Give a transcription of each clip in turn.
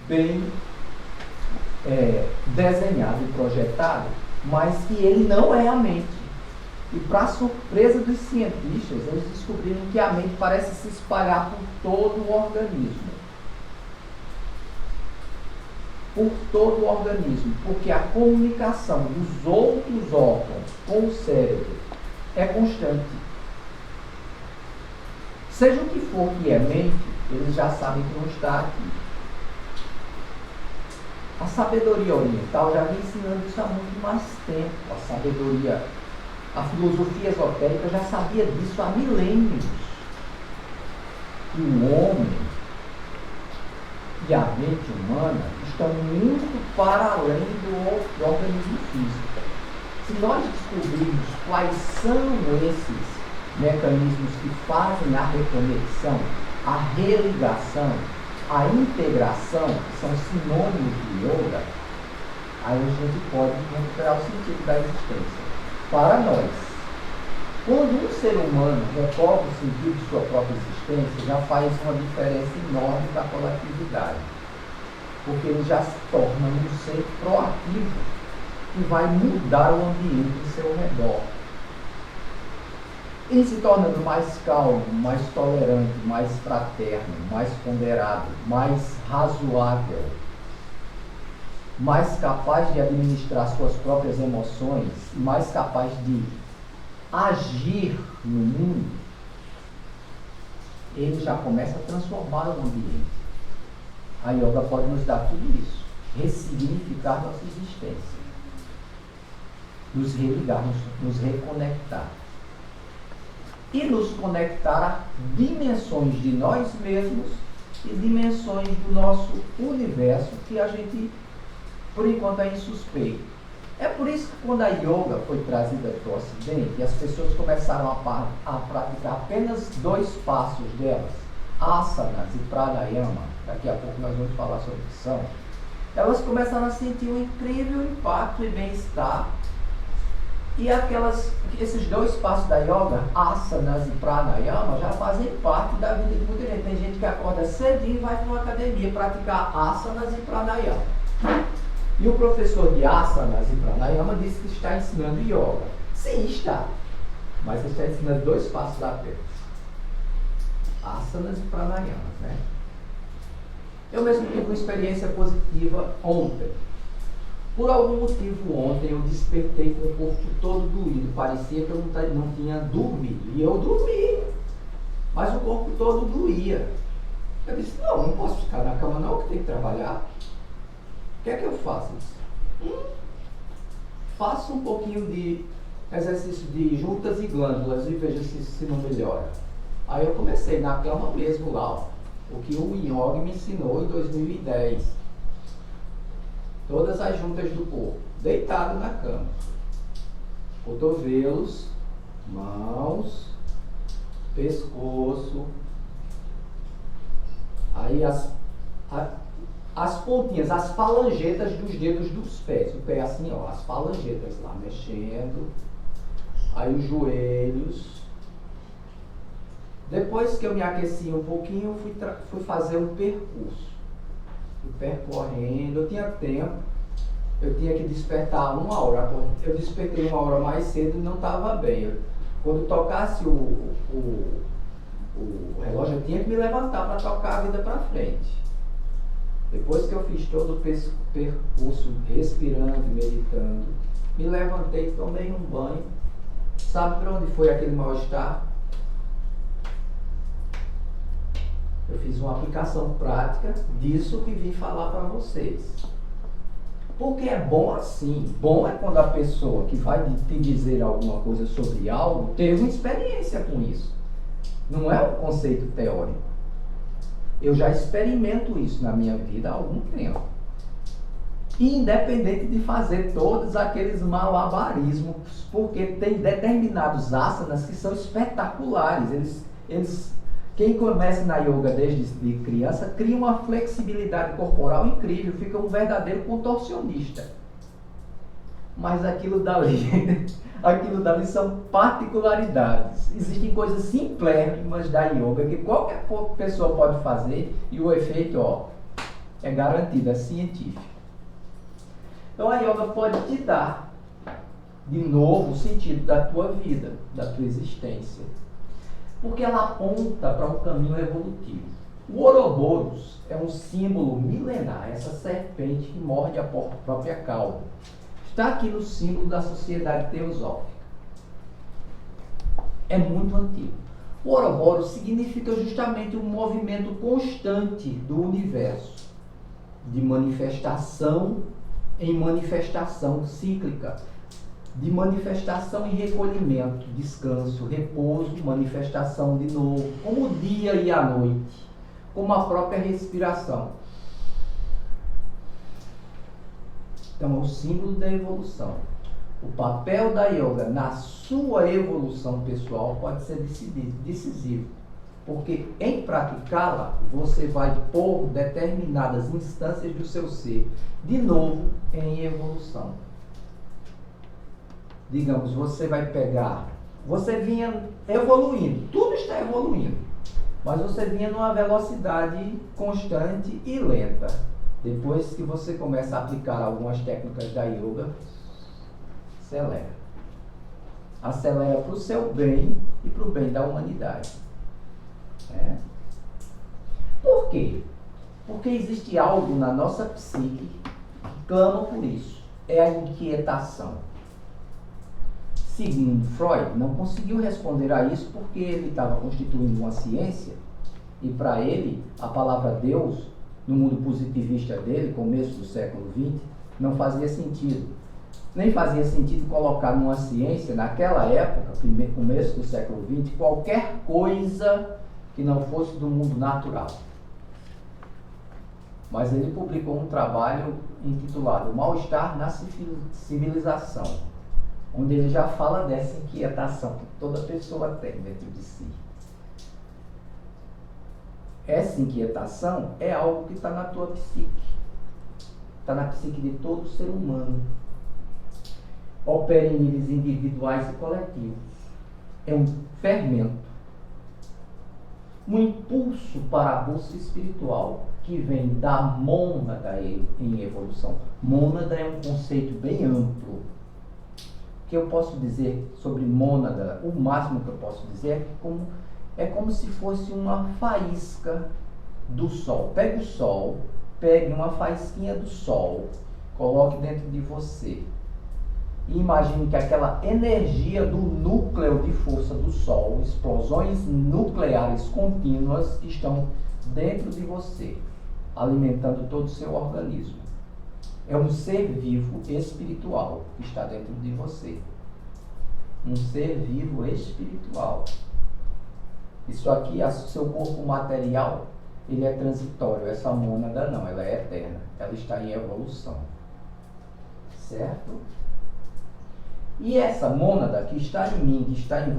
bem desenhado e projetado, mas que ele não é a mente. E para surpresa dos cientistas, eles descobriram que a mente parece se espalhar por todo o organismo. Por todo o organismo, porque a comunicação dos outros órgãos com o cérebro é constante. Seja o que for que é mente, eles já sabem que não está aqui. A sabedoria oriental já vem ensinando isso há muito mais tempo. A sabedoria, a filosofia esotérica já sabia disso há milênios. Que o homem e a mente humana estão muito para além do organismo físico. Se nós descobrirmos quais são esses mecanismos que fazem a reconexão, a religação, a integração, que são sinônimos de yoga, aí a gente pode recuperar o sentido da existência. Para nós, quando um ser humano recobra o sentido de sua própria existência, já faz uma diferença enorme para a coletividade. Porque ele já se torna um ser proativo que vai mudar o ambiente ao seu redor. Ele se tornando mais calmo, mais tolerante, mais fraterno, mais ponderado, mais razoável, mais capaz de administrar suas próprias emoções, mais capaz de agir no mundo, ele já começa a transformar o ambiente. A yoga pode nos dar tudo isso, ressignificar nossa existência, nos religar, nos reconectar e nos conectar a dimensões de nós mesmos e dimensões do nosso universo que a gente, por enquanto, é insuspeito. É por isso que quando a yoga foi trazida para o Ocidente e as pessoas começaram a praticar apenas 2 passos delas, asanas e pranayama, daqui a pouco nós vamos falar sobre o que são, elas começaram a sentir um incrível impacto e bem-estar. E esses 2 passos da yoga, asanas e pranayama, já fazem parte da vida de muita gente. Tem gente que acorda cedinho e vai para uma academia praticar asanas e pranayama. E o professor de asanas e pranayama disse que está ensinando yoga. Sim, está. Mas ele está ensinando 2 passos apenas. Asanas e pranayamas, né? Eu mesmo tive uma experiência positiva ontem. Por algum motivo ontem eu despertei com o corpo todo doído. Parecia que eu não tinha dormido. E eu dormi. Mas o corpo todo doía. Eu disse, não posso ficar na cama não, que tem que trabalhar. O que é que eu faço? Faço um pouquinho de exercício de juntas e glândulas e veja se não melhora. Aí eu comecei na cama mesmo lá, ó, o que o Yogi me ensinou em 2010. Todas as juntas do corpo, deitado na cama. Cotovelos, mãos, pescoço. Aí as pontinhas, as falangetas dos dedos dos pés. O pé assim, ó, as falangetas lá mexendo. Aí os joelhos. Depois que eu me aqueci um pouquinho, eu fui fazer um percurso. Fui percorrendo, eu tinha tempo. Eu tinha que despertar 1 hora. Eu despertei 1 hora mais cedo e não estava bem. Quando tocasse o relógio, eu tinha que me levantar para tocar a vida para frente. Depois que eu fiz todo o percurso, respirando, meditando, me levantei, tomei um banho. Sabe para onde foi aquele mal-estar? Eu fiz uma aplicação prática disso que vim falar para vocês. Porque é bom assim. Bom é quando a pessoa que vai te dizer alguma coisa sobre algo teve uma experiência com isso. Não é um conceito teórico. Eu já experimento isso na minha vida há algum tempo. Independente de fazer todos aqueles malabarismos, porque tem determinados asanas que são espetaculares. Quem começa na yoga desde criança cria uma flexibilidade corporal incrível, fica um verdadeiro contorcionista. Mas aquilo dali são particularidades. Existem coisas simplérrimas da yoga que qualquer pessoa pode fazer e o efeito, É garantida, é científica. Então a yoga pode te dar de novo o sentido da tua vida, da tua existência. Porque ela aponta para um caminho evolutivo. O Ouroboros é um símbolo milenar, essa serpente que morde a própria cauda. Está aqui no símbolo da sociedade teosófica. É muito antigo. O Ouroboros significa justamente um movimento constante do universo, de manifestação em manifestação cíclica, de manifestação e recolhimento, descanso, repouso, manifestação de novo, como o dia e a noite, como a própria respiração. Então é o símbolo da evolução. O papel da yoga na sua evolução pessoal pode ser decisivo, porque em praticá-la você vai pôr determinadas instâncias do seu ser de novo em evolução. Digamos, você vai pegar, você vinha evoluindo, tudo está evoluindo, mas você vinha numa velocidade constante e lenta. Depois que você começa a aplicar algumas técnicas da yoga, acelera. Acelera para o seu bem e para o bem da humanidade. Por quê? Porque existe algo na nossa psique que clama por isso. É a inquietação. Segundo Freud, não conseguiu responder a isso porque ele estava constituindo uma ciência e para ele a palavra Deus, no mundo positivista dele, começo do século XX, não fazia sentido. Nem fazia sentido colocar numa ciência, naquela época, começo do século XX, qualquer coisa que não fosse do mundo natural. Mas ele publicou um trabalho intitulado Mal-Estar na Civilização, onde ele já fala dessa inquietação que toda pessoa tem dentro de si. Essa inquietação é algo que está na tua psique, está na psique de todo ser humano. Opera em níveis individuais e coletivos. É um fermento, um impulso para a busca espiritual que vem da mônada em evolução. Mônada é um conceito bem amplo. O que eu posso dizer sobre mônada, o máximo que eu posso dizer é como se fosse uma faísca do sol. Pegue o sol, pegue uma faísquinha do sol, coloque dentro de você. E imagine que aquela energia do núcleo de força do sol, explosões nucleares contínuas, estão dentro de você, alimentando todo o seu organismo. É um ser vivo espiritual que está dentro de você. Um ser vivo espiritual. Isso aqui, o seu corpo material, ele é transitório. Essa mônada não, ela é eterna. Ela está em evolução. Certo? E essa mônada que está em mim, que está em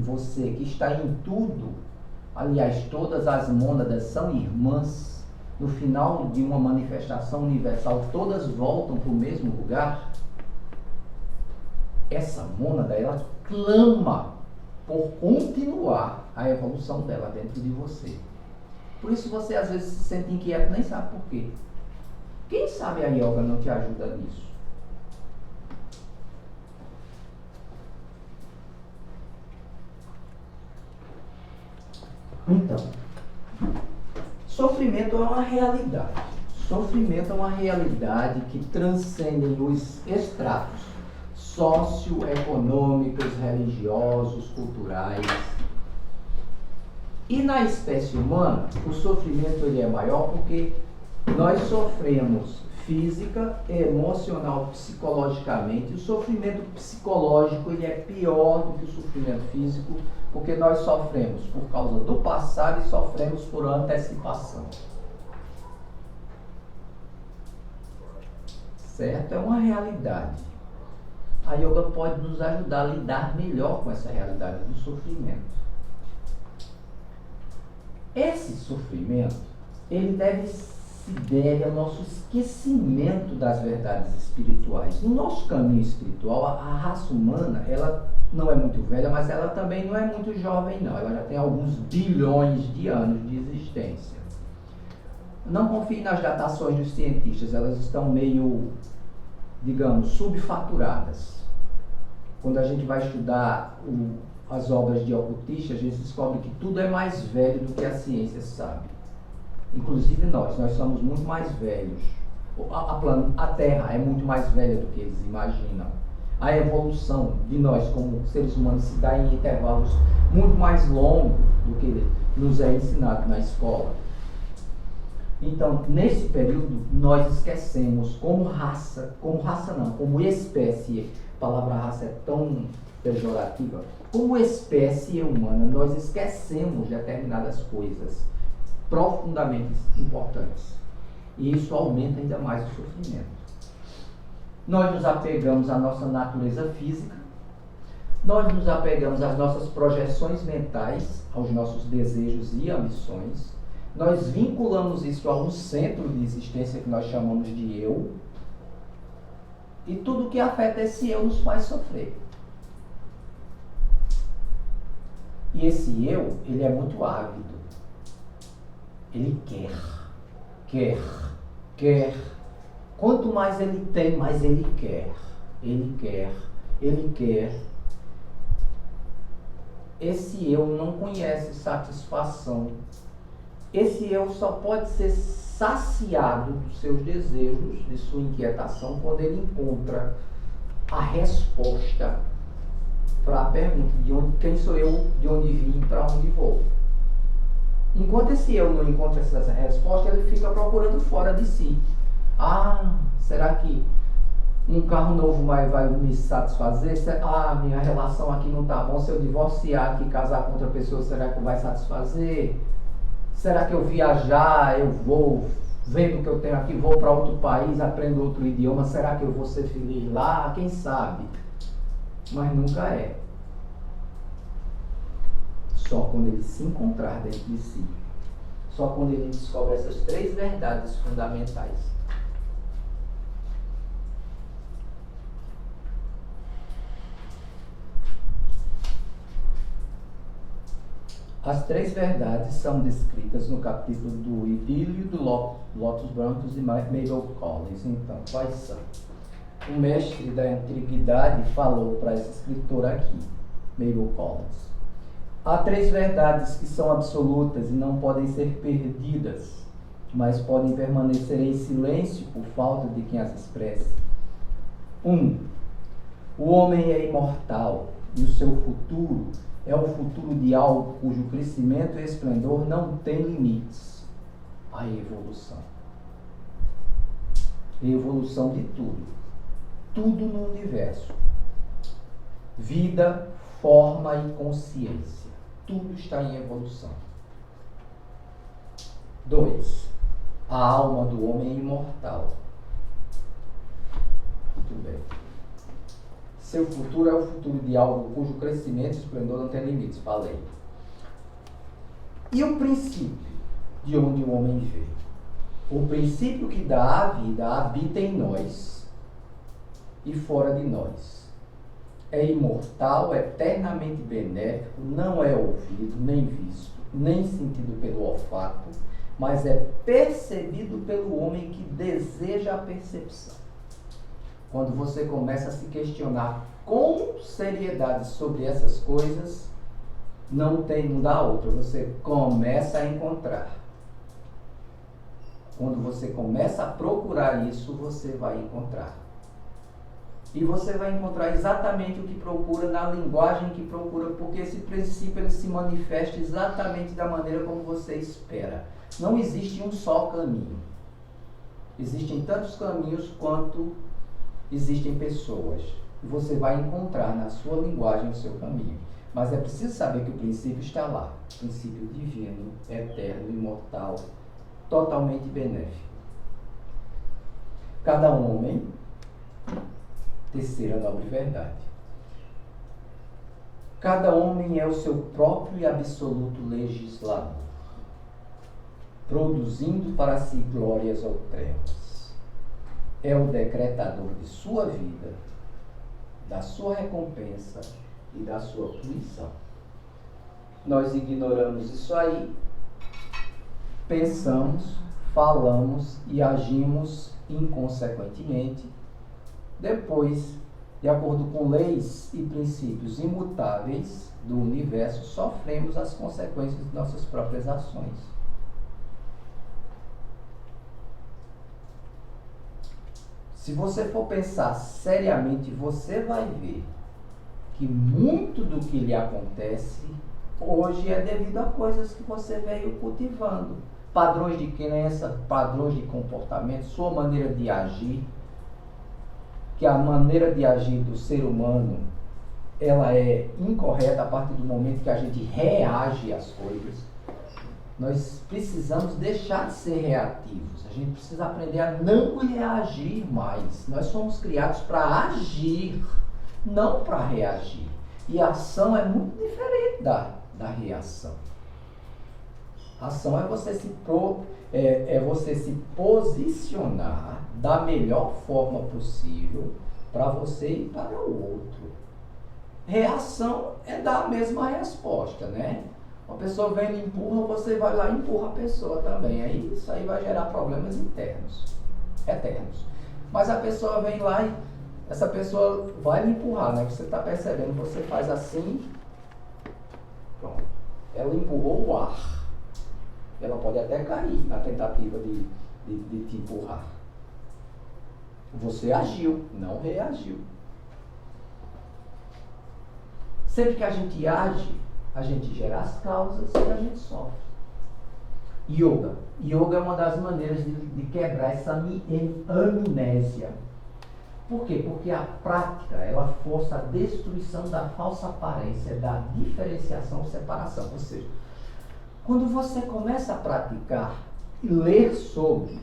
você, que está em tudo, aliás, todas as mônadas são irmãs. No final de uma manifestação universal, todas voltam para o mesmo lugar. Essa mônada, ela clama por continuar a evolução dela dentro de você. Por isso você às vezes se sente inquieto, nem sabe por quê. Quem sabe a yoga não te ajuda nisso? Então, sofrimento é uma realidade. Sofrimento é uma realidade que transcende os estratos socioeconômicos, religiosos, culturais. E na espécie humana, o sofrimento ele é maior porque nós sofremos física, emocional, psicologicamente. O sofrimento psicológico ele é pior do que o sofrimento físico, porque nós sofremos por causa do passado e sofremos por antecipação. Certo? É uma realidade. A yoga pode nos ajudar a lidar melhor com essa realidade do sofrimento. Esse sofrimento, ele se deve ao nosso esquecimento das verdades espirituais. No nosso caminho espiritual, a raça humana, ela não é muito velha, mas ela também não é muito jovem, não. Ela já tem alguns bilhões de anos de existência. Não confie nas datações dos cientistas, elas estão meio, digamos, subfaturadas. Quando a gente vai estudar as obras de ocultistas, a gente descobre que tudo é mais velho do que a ciência sabe. Inclusive nós somos muito mais velhos. A Terra é muito mais velha do que eles imaginam. A evolução de nós como seres humanos se dá em intervalos muito mais longos do que nos é ensinado na escola. Então, nesse período, nós esquecemos como espécie, a palavra raça é tão pejorativa, como espécie humana, nós esquecemos determinadas coisas profundamente importantes. E isso aumenta ainda mais o sofrimento. Nós nos apegamos à nossa natureza física, nós nos apegamos às nossas projeções mentais, aos nossos desejos e ambições, nós vinculamos isso a um centro de existência que nós chamamos de eu, e tudo que afeta esse eu nos faz sofrer. E esse eu, ele é muito ávido. Ele quer. Quanto mais ele tem, mais ele quer. Ele quer. Esse eu não conhece satisfação. Esse eu só pode ser saciado dos seus desejos, de sua inquietação, quando ele encontra a resposta para a pergunta quem sou eu, de onde vim, para onde vou. Enquanto esse eu não encontra essa resposta, ele fica procurando fora de si. Será que um carro novo vai me satisfazer? Minha relação aqui não está bom. Se eu divorciar aqui, casar com outra pessoa, será que vai satisfazer? Será que eu viajar, eu vou, vendo o que eu tenho aqui, vou para outro país, aprendo outro idioma, será que eu vou ser feliz lá? Quem sabe? Mas nunca é. Só quando ele se encontrar dentro de si. Só quando ele descobre essas 3 verdades fundamentais. As 3 verdades são descritas no capítulo do Idílio do Lotus Brancos de Mabel Collins. Então, quais são? O mestre da antiguidade falou para essa escritora aqui, Mabel Collins. Há 3 verdades que são absolutas e não podem ser perdidas, mas podem permanecer em silêncio por falta de quem as expresse. 1. O homem é imortal e o seu futuro é o futuro de algo cujo crescimento e esplendor não tem limites. A evolução. Evolução de tudo. Tudo no universo. Vida, forma e consciência. Tudo está em evolução. 2. A alma do homem é imortal. Muito bem. Seu futuro é o futuro de algo cujo crescimento e esplendor não tem limites. Falei. E o princípio de onde o homem veio? O princípio que dá a vida habita em nós e fora de nós. É imortal, eternamente benéfico, não é ouvido, nem visto, nem sentido pelo olfato, mas é percebido pelo homem que deseja a percepção. Quando você começa a se questionar com seriedade sobre essas coisas, não dá outra, você começa a encontrar. Quando você começa a procurar isso, você vai encontrar. E você vai encontrar exatamente o que procura, na linguagem que procura, porque esse princípio ele se manifesta exatamente da maneira como você espera. Não existe um só caminho. Existem tantos caminhos quanto existem pessoas. E você vai encontrar na sua linguagem o seu caminho. Mas é preciso saber que o princípio está lá. Princípio divino, eterno, imortal, totalmente benéfico. Cada homem, terceira nobre verdade. Cada homem é o seu próprio e absoluto legislador, produzindo para si glórias ou trevas. É o decretador de sua vida, da sua recompensa e da sua punição. Nós ignoramos isso aí, pensamos, falamos e agimos inconsequentemente. Depois, de acordo com leis e princípios imutáveis do universo, sofremos as consequências de nossas próprias ações. Se você for pensar seriamente, você vai ver que muito do que lhe acontece hoje é devido a coisas que você veio cultivando. Padrões de crença, padrões de comportamento, sua maneira de agir, que a maneira de agir do ser humano, ela é incorreta a partir do momento que a gente reage às coisas. Nós precisamos deixar de ser reativos. A gente precisa aprender a não reagir mais. Nós somos criados para agir, não para reagir. E a ação é muito diferente da reação. A ação é você se posicionar da melhor forma possível para você e para o outro. Reação é dar a mesma resposta, né? Uma pessoa vem e empurra, você vai lá e empurra a pessoa também. Aí isso aí vai gerar problemas eternos. Mas a pessoa vem lá e essa pessoa vai lhe empurrar, né? Você está percebendo, você faz assim, pronto. Ela empurrou o ar. Ela pode até cair na tentativa de te empurrar. Você agiu, não reagiu. Sempre que a gente age, a gente gera as causas e a gente sofre. Yoga. Yoga é uma das maneiras de quebrar essa amnésia. Por quê? Porque a prática, ela força a destruição da falsa aparência, da diferenciação e separação. Ou seja, quando você começa a praticar e ler sobre,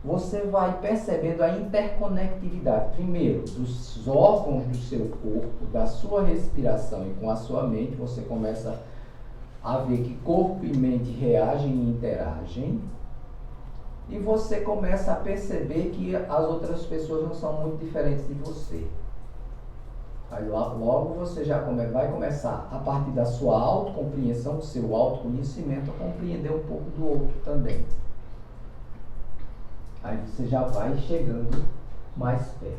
você vai percebendo a interconectividade, primeiro, dos órgãos do seu corpo, da sua respiração e com a sua mente. Você começa a ver que corpo e mente reagem e interagem. E você começa a perceber que as outras pessoas não são muito diferentes de você. Aí logo você já vai começar, a partir da sua autocompreensão, do seu autoconhecimento, a compreender um pouco do outro também. Aí você já vai chegando mais perto.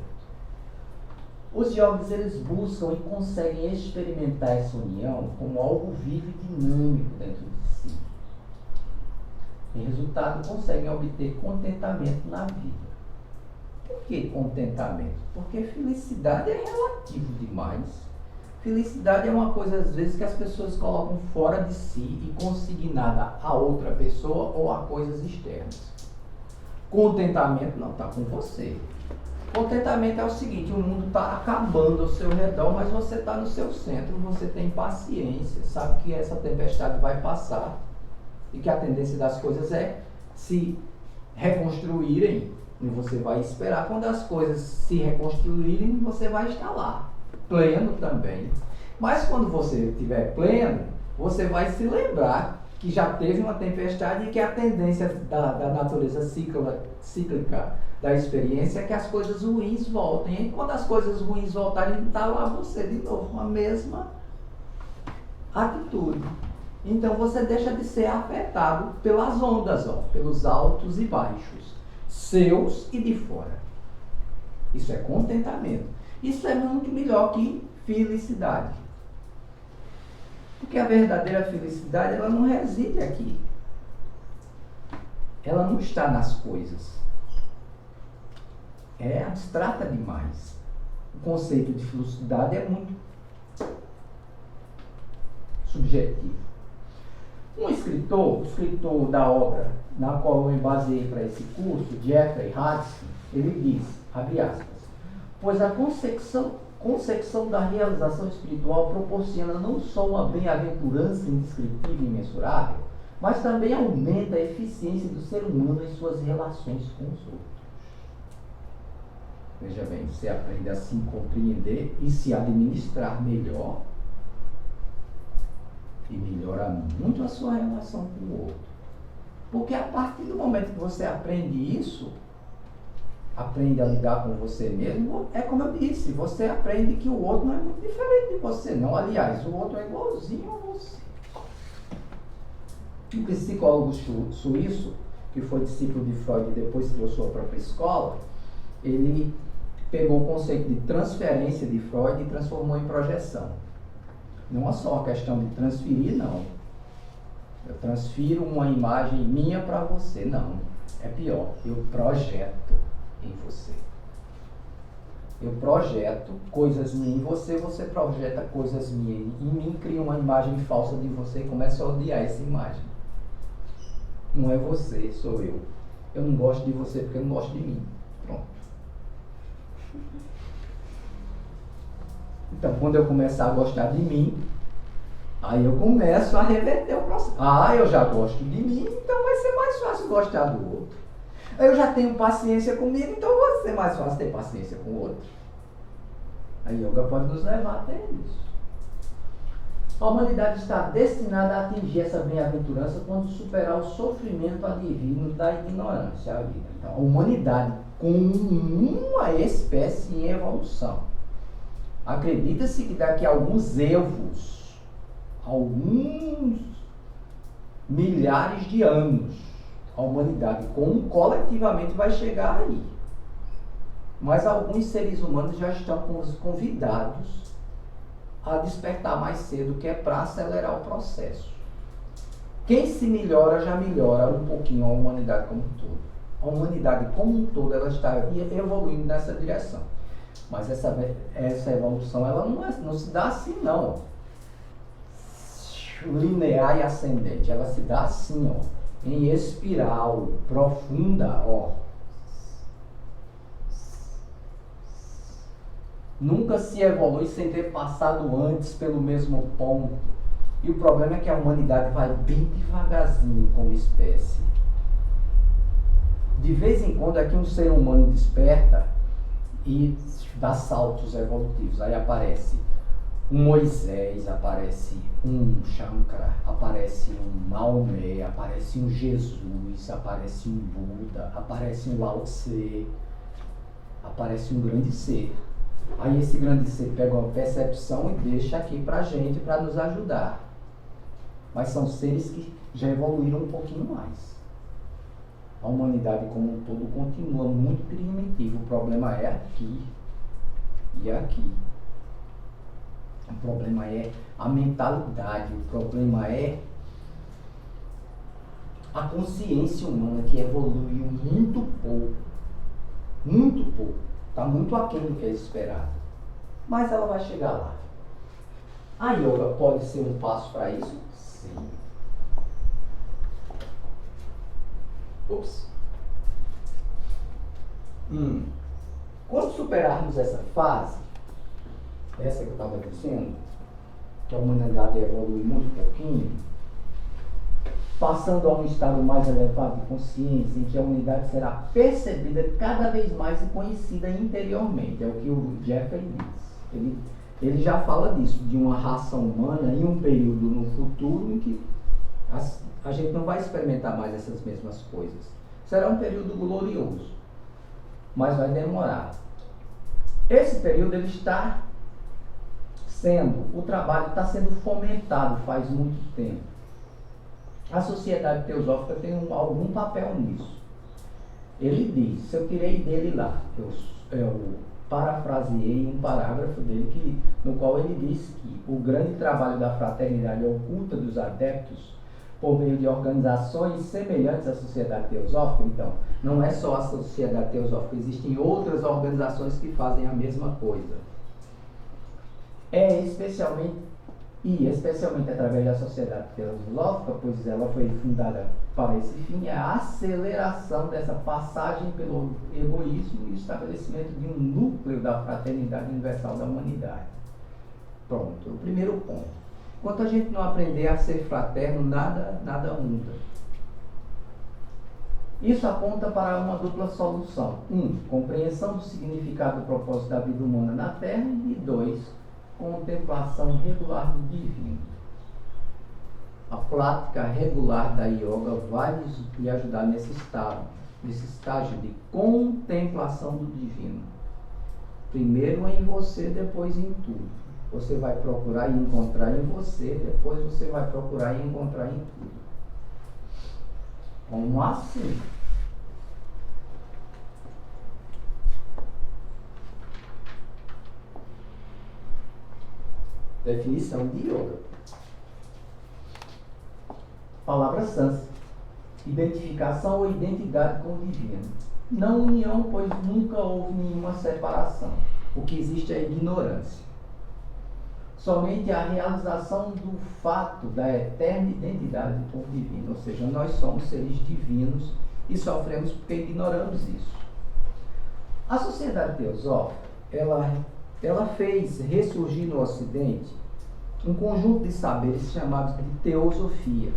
Os yogis, eles buscam e conseguem experimentar essa união como algo vivo e dinâmico dentro de si. Em resultado, conseguem obter contentamento na vida. Por que contentamento? Porque felicidade é relativo demais. Felicidade é uma coisa, às vezes, que as pessoas colocam fora de si e consignada a outra pessoa ou a coisas externas. Contentamento não, está com você. Contentamento é o seguinte: o mundo está acabando ao seu redor, mas você está no seu centro, você tem paciência, sabe que essa tempestade vai passar e que a tendência das coisas é se reconstruírem, e você vai esperar. Quando as coisas se reconstruírem, você vai estar lá, pleno também. Mas quando você estiver pleno, você vai se lembrar que já teve uma tempestade e que a tendência da natureza cíclica da experiência é que as coisas ruins voltem. E quando as coisas ruins voltarem, está lá você de novo, a mesma atitude. Então você deixa de ser afetado pelas ondas, pelos altos e baixos, seus e de fora. Isso é contentamento. Isso é muito melhor que felicidade. Porque a verdadeira felicidade, ela não reside aqui. Ela não está nas coisas. É abstrata demais. O conceito de felicidade é muito subjetivo. Um escritor, o escritor da obra na qual eu me baseei para esse curso, Jeffrey Hudson, ele diz, abre aspas, pois a concepção da realização espiritual proporciona não só uma bem-aventurança indescritível e imensurável, mas também aumenta a eficiência do ser humano em suas relações com os outros. Veja bem, você aprende a se compreender e se administrar melhor, e melhora muito a sua relação com o outro. Porque a partir do momento que você aprende isso, aprende a lidar com você mesmo, é como eu disse, você aprende que o outro não é muito diferente de você, não. Aliás, o outro é igualzinho a você. Um psicólogo suíço que foi discípulo de Freud e depois criou sua própria escola, ele pegou o conceito de transferência de Freud e transformou em projeção. Não é só uma questão de transferir, não. Eu transfiro uma imagem minha para você, não. É pior, eu projeto em você. Eu projeto coisas minhas em você, você projeta coisas minhas em mim, cria uma imagem falsa de você e começa a odiar essa imagem. Não é você, sou eu. Eu não gosto de você porque eu não gosto de mim. Pronto. Então, quando eu começar a gostar de mim, aí eu começo a reverter o processo. Ah, eu já gosto de mim, então vai ser mais fácil gostar do outro. Eu já tenho paciência comigo, então vai ser mais fácil ter paciência com o outro. A yoga pode nos levar até isso. A humanidade está destinada a atingir essa bem-aventurança quando superar o sofrimento advindo da ignorância à vida. Então, a humanidade, como uma espécie em evolução, acredita-se que daqui a alguns evos, alguns milhares de anos, a humanidade como coletivamente vai chegar aí. Mas alguns seres humanos já estão convidados a despertar mais cedo, que é para acelerar o processo. Quem se melhora, já melhora um pouquinho a humanidade como um todo. A humanidade como um todo, ela está evoluindo nessa direção. Mas essa evolução, ela não se dá assim, não. Linear e ascendente. Ela se dá assim, ó, em espiral profunda, ó. Nunca se evolui sem ter passado antes pelo mesmo ponto. E o problema é que a humanidade vai bem devagarzinho como espécie. De vez em quando é que um ser humano desperta e dá saltos evolutivos. Aí aparece um Moisés, aparece um Shankara, aparece um Maomé, aparece um Jesus, aparece um Buda, aparece um Lao Tse, aparece um grande ser. Aí esse grande ser pega uma percepção e deixa aqui pra gente, para nos ajudar. Mas são seres que já evoluíram um pouquinho mais. A humanidade como um todo continua muito primitiva. O problema é aqui e aqui. O problema é a mentalidade, o problema é a consciência humana, que evoluiu muito pouco. Muito pouco. Está muito aquém do que é esperado. Mas ela vai chegar lá. A yoga pode ser um passo para isso? Sim. Ups. Quando superarmos essa fase, essa que eu estava dizendo, que a humanidade evolui muito pouquinho, passando a um estado mais elevado de consciência, em que a humanidade será percebida cada vez mais e conhecida interiormente. É o que o Jeffrey diz. Ele já fala disso, de uma raça humana em um período no futuro em que a gente não vai experimentar mais essas mesmas coisas. Será um período glorioso, mas vai demorar. Esse período ele está o trabalho está sendo fomentado faz muito tempo. A sociedade teosófica tem algum papel nisso. Ele diz, eu tirei dele lá, eu parafraseei um parágrafo dele no qual ele diz que o grande trabalho da fraternidade oculta dos adeptos, por meio de organizações semelhantes à sociedade teosófica, então, não é só a sociedade teosófica, existem outras organizações que fazem a mesma coisa. Especialmente através da sociedade teosófica, pois ela foi fundada para esse fim, é a aceleração dessa passagem pelo egoísmo e o estabelecimento de um núcleo da fraternidade universal da humanidade. Pronto, o primeiro ponto. Enquanto a gente não aprender a ser fraterno, nada muda. Isso aponta para uma dupla solução. 1. Compreensão do significado e propósito da vida humana na Terra. E 2. Contemplação regular do divino. A prática regular da yoga vai lhe ajudar nesse estágio de contemplação do divino. Primeiro em você, depois em tudo. Você vai procurar e encontrar em você, depois você vai procurar e encontrar em tudo. Como assim? Definição de yoga. Palavra sans. Identificação ou identidade com o divino. Não união, pois nunca houve nenhuma separação. O que existe é ignorância. Somente a realização do fato da eterna identidade com o divino. Ou seja, nós somos seres divinos e sofremos porque ignoramos isso. A sociedade teosófica, ela fez ressurgir no Ocidente um conjunto de saberes chamados de teosofia.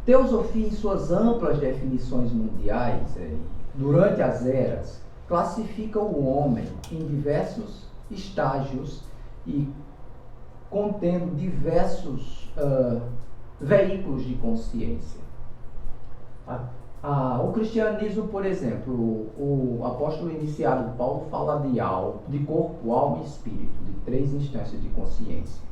Teosofia, em suas amplas definições mundiais, durante as eras, classifica o homem em diversos estágios e contendo diversos veículos de consciência. O cristianismo, por exemplo, o apóstolo iniciado Paulo fala de corpo, alma e espírito, de 3 instâncias de consciência.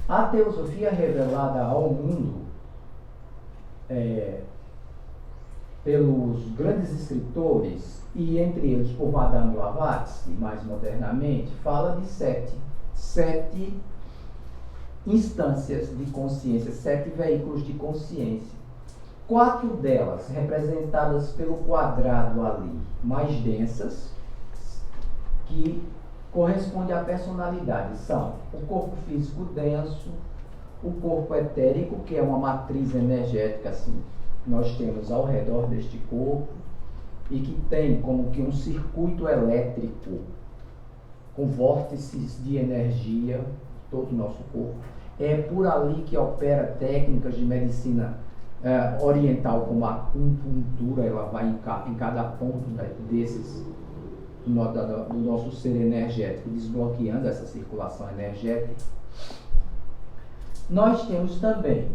A teosofia revelada ao mundo pelos grandes escritores, e entre eles por Madame Blavatsky, mais modernamente, fala de sete instâncias de consciência, 7 veículos de consciência. 4 delas representadas pelo quadrado ali, mais densas, que corresponde à personalidade. São o corpo físico denso, o corpo etérico, que é uma matriz energética, assim, nós temos ao redor deste corpo, e que tem como que um circuito elétrico com vórtices de energia, todo o nosso corpo. É por ali que opera técnicas de medicina oriental, como a acupuntura. Ela vai em cada ponto desses do nosso ser energético, desbloqueando essa circulação energética. Nós temos também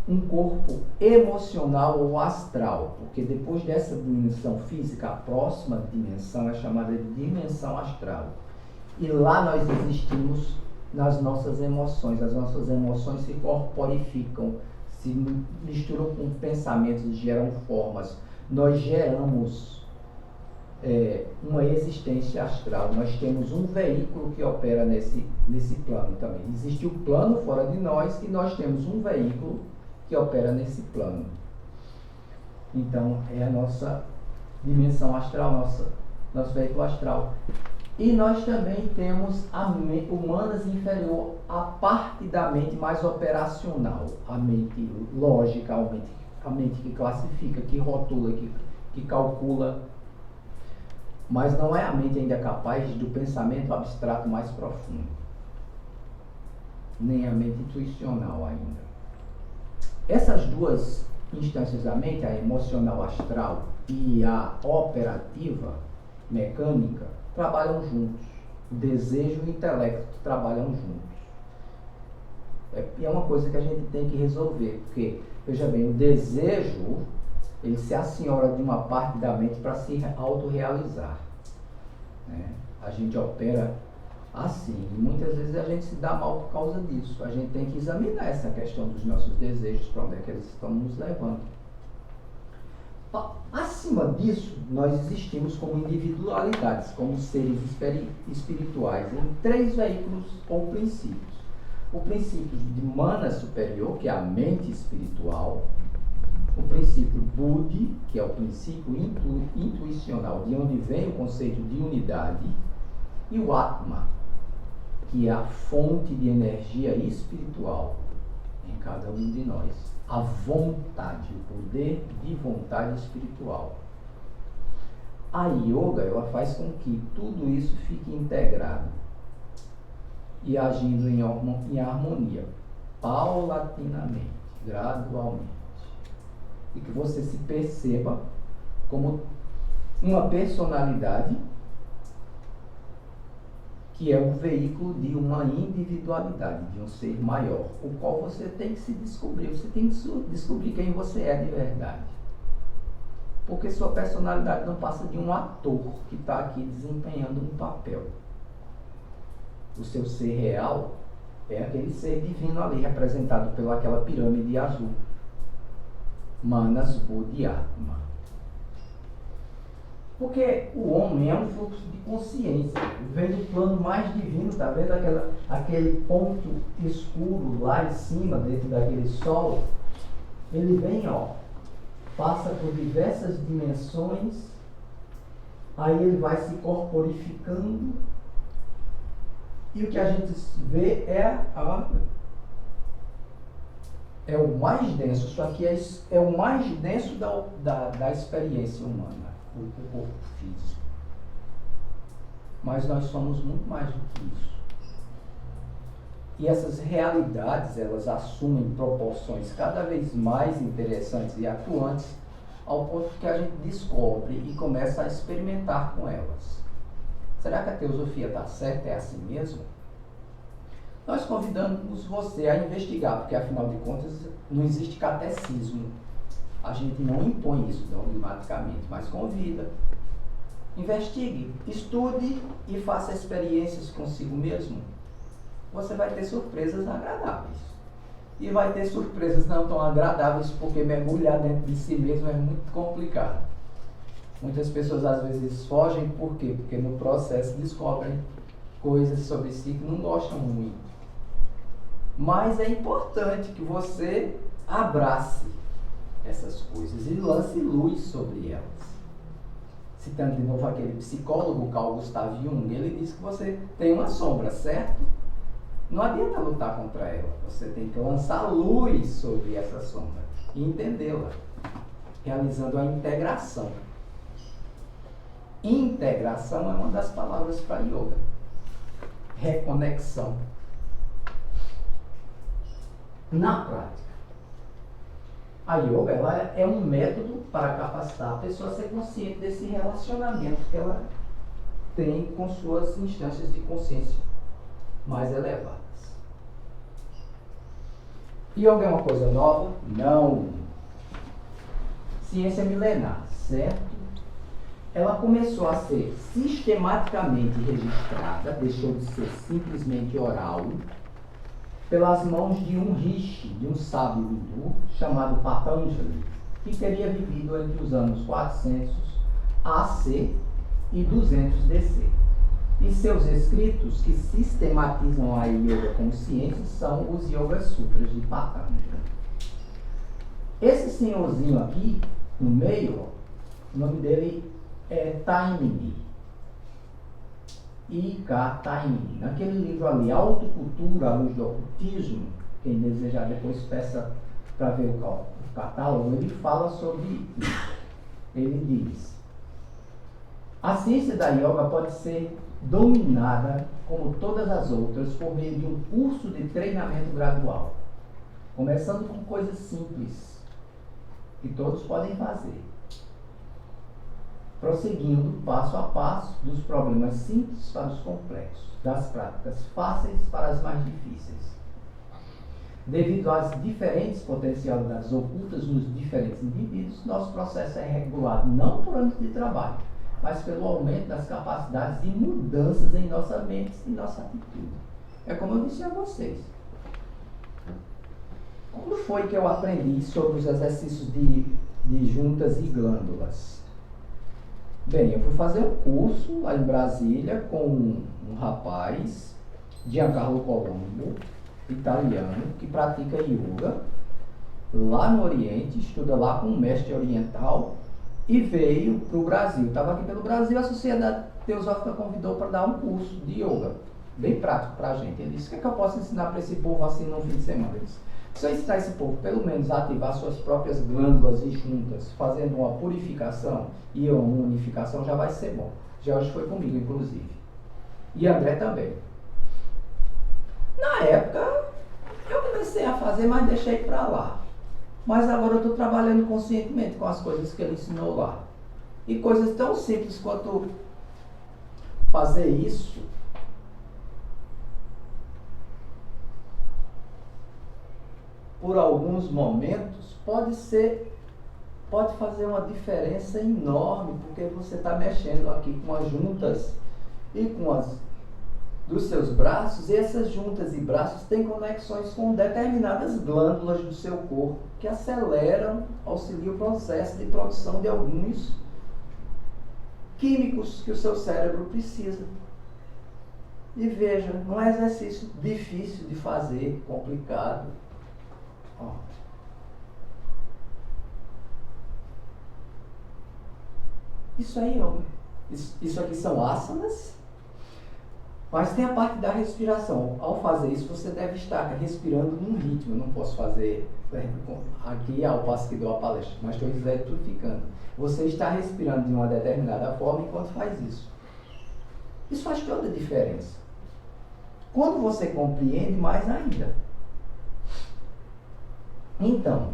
um corpo emocional ou astral, porque depois dessa dimensão física, a próxima dimensão é chamada de dimensão astral. E lá nós existimos nas nossas emoções. As nossas emoções se corporificam, se misturam com pensamentos e geram formas. Nós geramos uma existência astral. Nós temos um veículo que opera nesse plano também. Existe o plano fora de nós e nós temos um veículo que opera nesse plano. Então, é a nossa dimensão astral, nosso veículo astral. E nós também temos a mente humana inferior, a parte da mente mais operacional, a mente lógica, a mente que classifica, que rotula, que calcula. Mas não é a mente ainda capaz do pensamento abstrato mais profundo, nem a mente intuicional ainda. Essas 2 instâncias da mente, a emocional astral e a operativa mecânica, trabalham juntos. O desejo e o intelecto trabalham juntos. E é uma coisa que a gente tem que resolver, porque, veja bem, o desejo, ele se assenhora de uma parte da mente para se autorrealizar. Né? A gente opera assim, e muitas vezes a gente se dá mal por causa disso. A gente tem que examinar essa questão dos nossos desejos, para onde é que eles estão nos levando. Acima disso, nós existimos como individualidades, como seres espirituais, em 3 veículos ou princípios. O princípio de mana superior, que é a mente espiritual. O princípio Buddhi, que é o princípio intuicional, de onde vem o conceito de unidade. E o Atma, que é a fonte de energia espiritual em cada um de nós. A vontade, o poder de vontade espiritual. A yoga, ela faz com que tudo isso fique integrado e agindo em harmonia, paulatinamente, gradualmente. E que você se perceba como uma personalidade que é o veículo de uma individualidade, de um ser maior, o qual você tem que se descobrir. Você tem que descobrir quem você é de verdade. Porque sua personalidade não passa de um ator que está aqui desempenhando um papel. O seu ser real é aquele ser divino ali, representado pelaquela pirâmide azul. manas bodhiatma. Porque o homem é um fluxo de consciência, vem do plano mais divino, tá vendo aquele ponto escuro lá em cima, dentro daquele sol? Ele vem, passa por diversas dimensões, aí ele vai se corporificando, e o que a gente vê é o mais denso. Isso aqui é o mais denso da experiência humana, o corpo físico. Mas nós somos muito mais do que isso. E essas realidades, elas assumem proporções cada vez mais interessantes e atuantes, ao ponto que a gente descobre e começa a experimentar com elas. Será que a teosofia está certa? É assim mesmo? Nós convidamos você a investigar, porque afinal de contas não existe catecismo. A gente não impõe isso dogmaticamente, mas convida. Investigue, estude e faça experiências consigo mesmo. Você vai ter surpresas agradáveis. E vai ter surpresas não tão agradáveis, porque mergulhar dentro de si mesmo é muito complicado. Muitas pessoas às vezes fogem, por quê? Porque no processo descobrem coisas sobre si que não gostam muito. Mas é importante que você abrace essas coisas e lance luz sobre elas. Citando de novo aquele psicólogo Carl Gustav Jung, ele diz que você tem uma sombra, certo? Não adianta lutar contra ela, você tem que lançar luz sobre essa sombra e entendê-la, realizando a integração. Integração é uma das palavras para yoga. Reconexão. Na prática, a yoga ela é um método para capacitar a pessoa a ser consciente desse relacionamento que ela tem com suas instâncias de consciência mais elevadas. Yoga é uma coisa nova? Não. Ciência milenar, certo? Ela começou a ser sistematicamente registrada, deixou de ser simplesmente oral, pelas mãos de um rishi, de um sábio hindu, chamado Patanjali, que teria vivido entre os anos 400 AC e 200 DC. E seus escritos, que sistematizam a Yoga consciência, são os Yoga Sutras de Patanjali. Esse senhorzinho aqui, no meio, o nome dele é Taimini. I.K. Taimini. Naquele livro ali, Autocultura, a Luz do Ocultismo, quem desejar depois peça para ver o catálogo, ele fala sobre isso. Ele diz: a ciência da yoga pode ser dominada, como todas as outras, por meio de um curso de treinamento gradual, começando com coisas simples, que todos podem fazer, prosseguindo passo a passo dos problemas simples para os complexos, das práticas fáceis para as mais difíceis. Devido às diferentes potencialidades ocultas nos diferentes indivíduos, nosso processo é regulado não por anos de trabalho, mas pelo aumento das capacidades de mudanças em nossa mente e nossa atitude. É como eu disse a vocês. Como foi que eu aprendi sobre os exercícios de juntas e glândulas? Bem, eu fui fazer um curso lá em Brasília com um rapaz, Giancarlo Colombo, italiano, que pratica yoga lá no Oriente, estuda lá com um mestre oriental e veio para o Brasil. Estava aqui pelo Brasil, a Sociedade Teosófica convidou para dar um curso de yoga, bem prático para a gente. Ele disse: o que eu posso ensinar para esse povo assim no fim de semana? Ele disse: se eu ensinar esse povo pelo menos a ativar suas próprias glândulas e juntas, fazendo uma purificação e uma unificação, já vai ser bom. Jorge foi comigo, inclusive. E André também. Na época, eu comecei a fazer, mas deixei para lá. Mas agora eu estou trabalhando conscientemente com as coisas que ele ensinou lá. E coisas tão simples quanto fazer isso por alguns momentos pode fazer uma diferença enorme, porque você está mexendo aqui com as juntas e com as dos seus braços, e essas juntas e braços têm conexões com determinadas glândulas do seu corpo que aceleram, auxiliam o processo de produção de alguns químicos que o seu cérebro precisa. E veja, não é exercício difícil de fazer, complicado. Ó. Isso aí, ó. Isso aqui são asanas. Mas tem a parte da respiração. Ao fazer isso, você deve estar respirando num ritmo. Eu não posso fazer aqui ao passo que dou a palestra, mas estou exemplificando. Você está respirando de uma determinada forma enquanto faz isso. Isso faz toda a diferença. Quando você compreende, mais ainda. Então,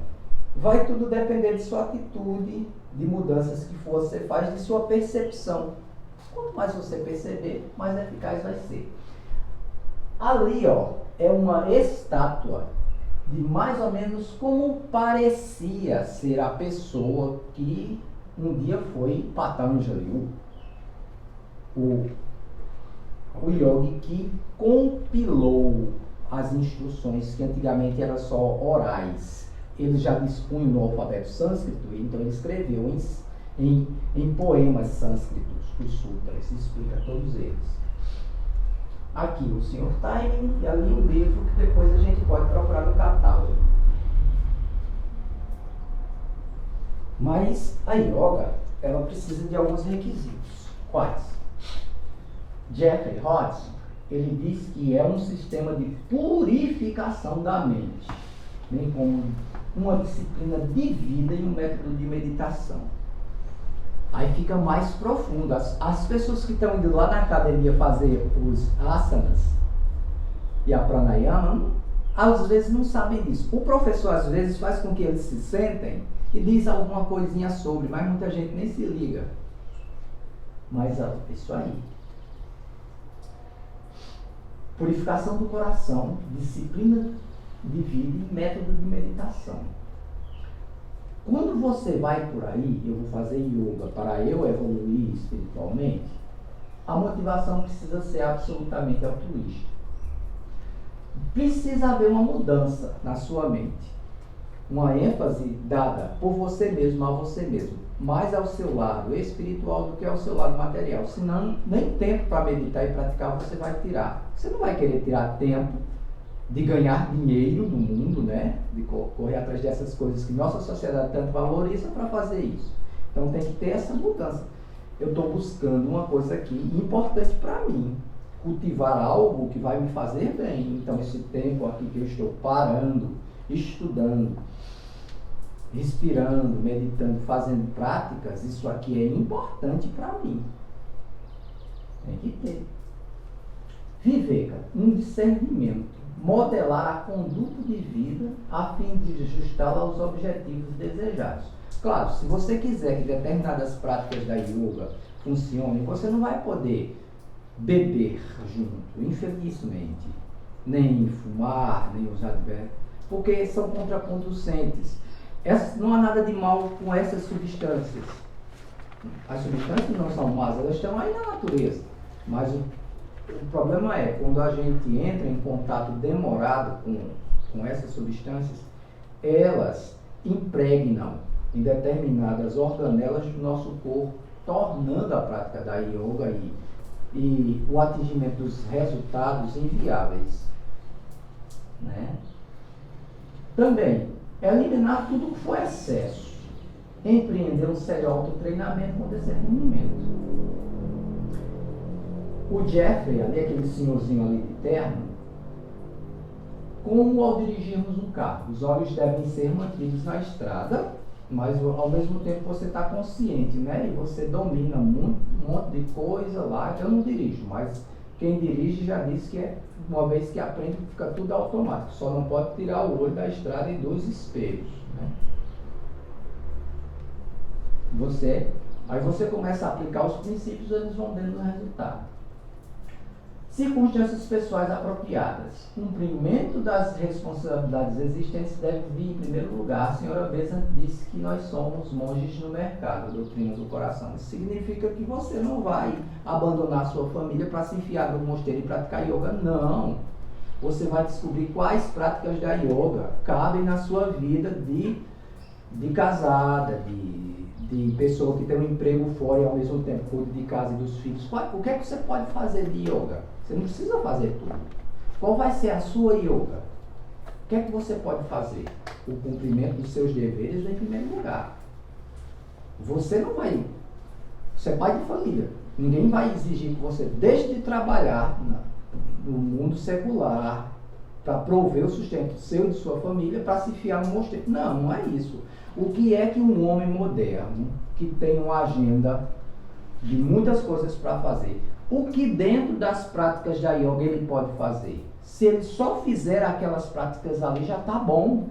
vai tudo depender de sua atitude, de mudanças que você faz, de sua percepção. Quanto mais você perceber, mais eficaz vai ser. Ali, ó, é uma estátua de mais ou menos como parecia ser a pessoa que um dia foi Patanjali, o yogi que compilou as instruções que antigamente eram só orais. Ele já dispunha no alfabeto sânscrito, então ele escreveu em poemas sânscritos os sutras, explica todos eles. Aqui o Sr. Time e ali o livro que depois a gente pode procurar no catálogo. Mas a yoga, ela precisa de alguns requisitos. Quais? Jeffrey Hodgson, ele diz que é um sistema de purificação da mente, bem como uma disciplina de vida e um método de meditação. Aí fica mais profundo. As pessoas que estão indo lá na academia fazer os asanas e a pranayama, às vezes não sabem disso. O professor às vezes faz com que eles se sentem e diz alguma coisinha sobre, mas muita gente nem se liga. Mas isso aí. Purificação do coração, disciplina de vida e método de meditação. Quando você vai por aí, eu vou fazer yoga para eu evoluir espiritualmente, a motivação precisa ser absolutamente altruísta. Precisa haver uma mudança na sua mente. Uma ênfase dada por você mesmo, a você mesmo. Mais ao seu lado espiritual do que ao seu lado material. Senão, nem tempo para meditar e praticar você vai tirar. Você não vai querer tirar tempo de ganhar dinheiro no mundo, né? De correr atrás dessas coisas que nossa sociedade tanto valoriza para fazer isso. Então tem que ter essa mudança. Eu estou buscando uma coisa aqui importante para mim. Cultivar algo que vai me fazer bem. Então esse tempo aqui que eu estou parando, estudando, respirando, meditando, fazendo práticas, isso aqui é importante para mim. Tem que ter. Viver, um discernimento. Modelar a conduta de vida a fim de ajustá-la aos objetivos desejados. Claro, se você quiser que determinadas práticas da yoga funcionem, você não vai poder beber junto, infelizmente, nem fumar, nem usar diversos, porque são contraproducentes. Não há nada de mal com essas substâncias. As substâncias não são más, elas estão aí na natureza, mas o problema é quando a gente entra em contato demorado com essas substâncias, elas impregnam em determinadas organelas do nosso corpo, tornando a prática da yoga e o atingimento dos resultados inviáveis. Né? Também, eliminar tudo que for excesso. Empreender um sério autotreinamento com discernimento. O Jeffrey, ali, aquele senhorzinho ali de terno, como ao dirigirmos um carro, os olhos devem ser mantidos na estrada, mas ao mesmo tempo você está consciente, né? E você domina um monte de coisa lá, que eu não dirijo, mas quem dirige já disse que uma vez que aprende, fica tudo automático, só não pode tirar o olho da estrada e dos espelhos, né? Aí você começa a aplicar os princípios, eles vão dando resultado. Circunstâncias pessoais apropriadas. Cumprimento das responsabilidades existentes deve vir em primeiro lugar. A senhora Besant disse que nós somos monges no mercado, doutrina do coração. Isso significa que você não vai abandonar sua família para se enfiar no mosteiro e praticar yoga. Não. Você vai descobrir quais práticas da yoga cabem na sua vida de casada, de pessoa que tem um emprego fora e ao mesmo tempo cuida de casa e dos filhos. O que é que você pode fazer de yoga? Você não precisa fazer tudo. Qual vai ser a sua yoga? O que é que você pode fazer? O cumprimento dos seus deveres em primeiro lugar. Você não vai... Você é pai de família. Ninguém vai exigir que você deixe de trabalhar no mundo secular para prover o sustento seu e de sua família para se fiar no mosteiro. Não, não é isso. O que é que um homem moderno, que tem uma agenda de muitas coisas para fazer, o que dentro das práticas da yoga ele pode fazer? Se ele só fizer aquelas práticas ali, já está bom.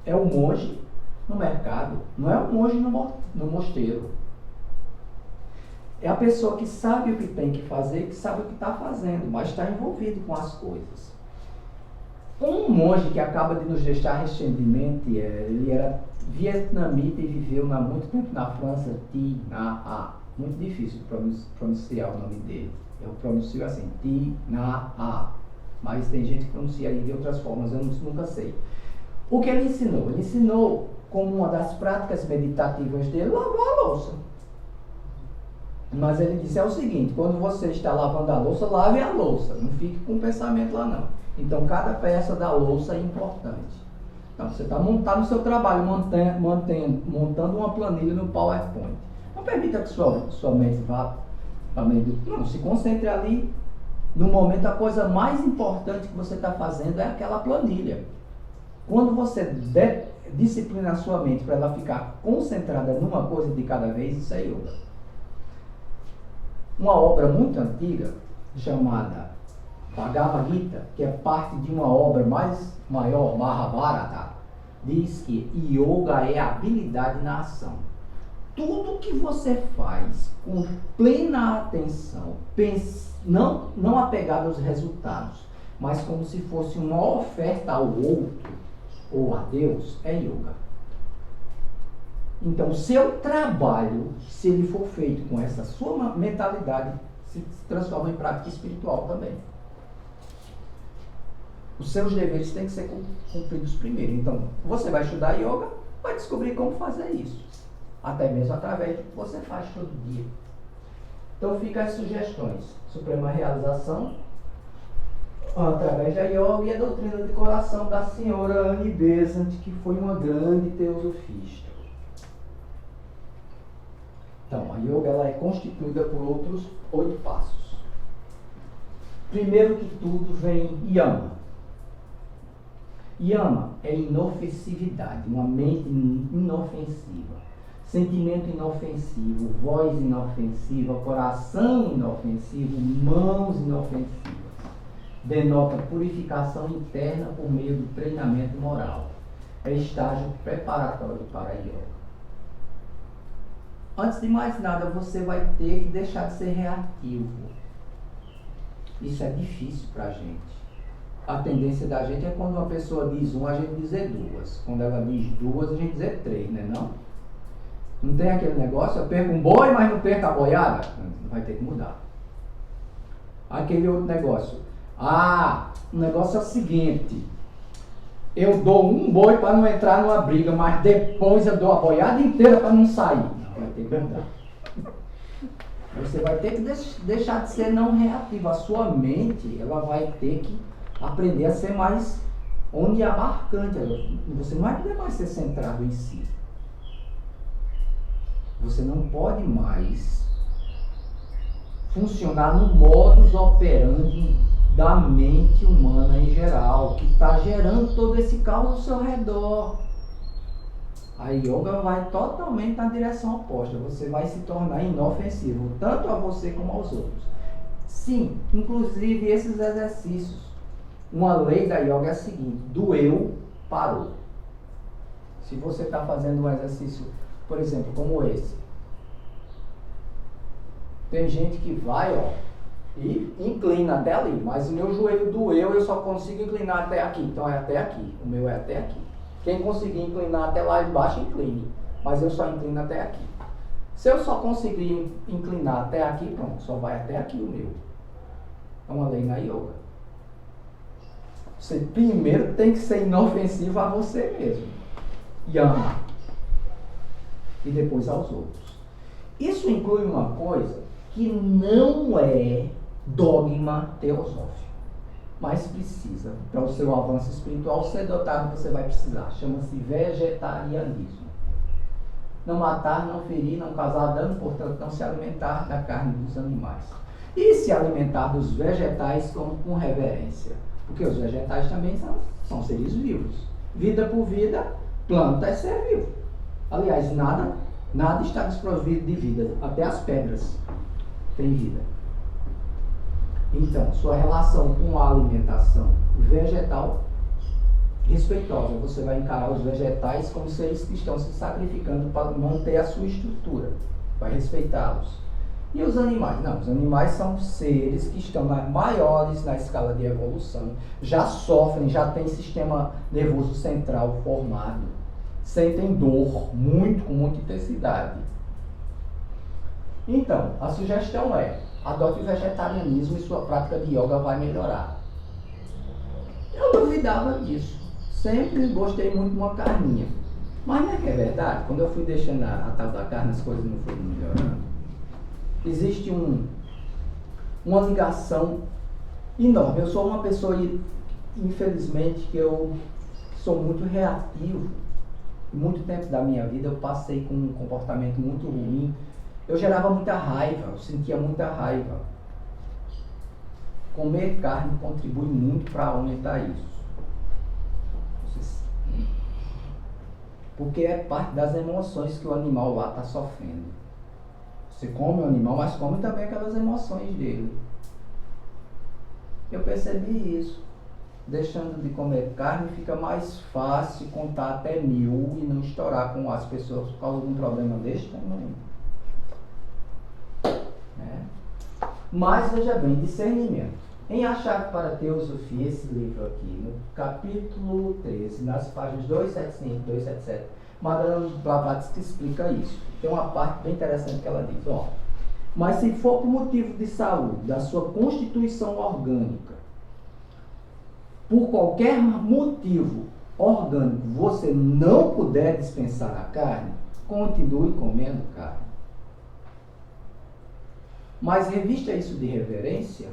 É o monge no mercado, não é o monge no mosteiro. É a pessoa que sabe o que tem que fazer, que sabe o que está fazendo, mas está envolvido com as coisas. Um monge que acaba de nos deixar recentemente, ele era vietnamita e viveu há muito tempo na França, Thi Na A. Muito difícil de pronunciar o nome dele. Eu pronuncio assim, Thi Na A. Mas tem gente que pronuncia de outras formas, eu nunca sei. O que ele ensinou? Ele ensinou, como uma das práticas meditativas dele, lavar a louça. Mas ele disse o seguinte: quando você está lavando a louça, lave a louça. Não fique com o pensamento lá, não. Então, cada peça da louça é importante. Então, você está montando o seu trabalho, montando uma planilha no PowerPoint. Não permita que sua mente vá para meio do... Não, se concentre ali. No momento, a coisa mais importante que você está fazendo é aquela planilha. Quando você disciplina a sua mente para ela ficar concentrada numa coisa de cada vez, isso é yoga. Uma obra muito antiga, chamada Bhagavad Gita, que é parte de uma obra maior, Mahabharata, diz que yoga é habilidade na ação. Tudo que você faz com plena atenção, não apegado aos resultados, mas como se fosse uma oferta ao outro ou a Deus, é yoga. Então, o seu trabalho, se ele for feito com essa sua mentalidade, se transforma em prática espiritual também. Os seus deveres têm que ser cumpridos primeiro. Então, você vai estudar yoga, vai descobrir como fazer isso. Até mesmo através do que você faz todo dia. Então, ficam as sugestões. Suprema realização, através da yoga, e a doutrina de coração da senhora Annie Besant, que foi uma grande teosofista. Então, a yoga ela é constituída por outros 8 passos. Primeiro que tudo vem yama. Yama é inofensividade, uma mente inofensiva, sentimento inofensivo, voz inofensiva, coração inofensivo, mãos inofensivas. Denota purificação interna por meio do treinamento moral. É estágio preparatório para a yoga. Antes de mais nada, você vai ter que deixar de ser reativo. Isso é difícil para a gente. A tendência da gente é quando uma pessoa diz a gente dizer 2. Quando ela diz 2, a gente dizer 3, né não? Não tem aquele negócio, eu perco um boi, mas não perco a boiada? Vai ter que mudar. Aquele outro negócio. O negócio é o seguinte. Eu dou um boi para não entrar numa briga, mas depois eu dou a boiada inteira para não sair. Vai ter que mudar. Você vai ter que deixar de ser não reativo. A sua mente, ela vai ter que aprender a ser mais abarcante. Você não vai poder mais ser centrado em si. Você não pode mais funcionar no modus operandi da mente humana em geral, que está gerando todo esse caos ao seu redor. A yoga vai totalmente na direção oposta. Você vai se tornar inofensivo, tanto a você como aos outros. Sim, inclusive esses exercícios. Uma lei da yoga é a seguinte: doeu, parou. Se você está fazendo um exercício, por exemplo, como esse, tem gente que vai, E inclina até ali, mas o meu joelho doeu, eu só consigo inclinar até aqui. Então é até aqui, o meu é até aqui. Quem conseguir inclinar até lá embaixo, incline. Mas eu só inclino até aqui. Se eu só conseguir inclinar até aqui, pronto, só vai até aqui o meu. É uma lei na yoga. Você primeiro tem que ser inofensivo a você mesmo. E amar. E depois aos outros. Isso inclui uma coisa que não é dogma teosófico. Mas precisa, para o seu avanço espiritual ser dotado, você vai precisar. Chama-se vegetarianismo. Não matar, não ferir, não causar dano, portanto, não se alimentar da carne dos animais. E se alimentar dos vegetais como com reverência. Porque os vegetais também são seres vivos. Vida por vida, planta é ser vivo. Aliás, nada está desprovido de vida. Até as pedras têm vida. Então, sua relação com a alimentação vegetal respeitosa. Você vai encarar os vegetais como seres que estão se sacrificando para manter a sua estrutura. Vai respeitá-los. E os animais? Não, os animais são seres que estão maiores na escala de evolução, já sofrem, já têm sistema nervoso central formado, sentem dor com muita intensidade. Então, a sugestão é, adote o vegetarianismo e sua prática de yoga vai melhorar. Eu duvidava disso. Sempre gostei muito de uma carninha. Mas não é que é verdade? Quando eu fui deixando a tal da carne, as coisas não foram melhorando. Existe uma ligação enorme. Eu sou uma pessoa, infelizmente, que eu sou muito reativo. Muito tempo da minha vida eu passei com um comportamento muito ruim. Eu gerava muita raiva, eu sentia muita raiva. Comer carne contribui muito para aumentar isso. Porque é parte das emoções que o animal lá está sofrendo. Você come o animal, mas come também aquelas emoções dele. Eu percebi isso. Deixando de comer carne, fica mais fácil contar até 1000 e não estourar com as pessoas por causa de um problema deste tamanho. Mas veja bem, discernimento. Em A Chave para a Teosofia, esse livro aqui, no capítulo 13, nas páginas 275 e 277, Madame Blavatsky explica isso. Tem uma parte bem interessante que ela diz, ó, mas se for por motivo de saúde, da sua constituição orgânica, por qualquer motivo orgânico, você não puder dispensar a carne, continue comendo carne. Mas revista isso de reverência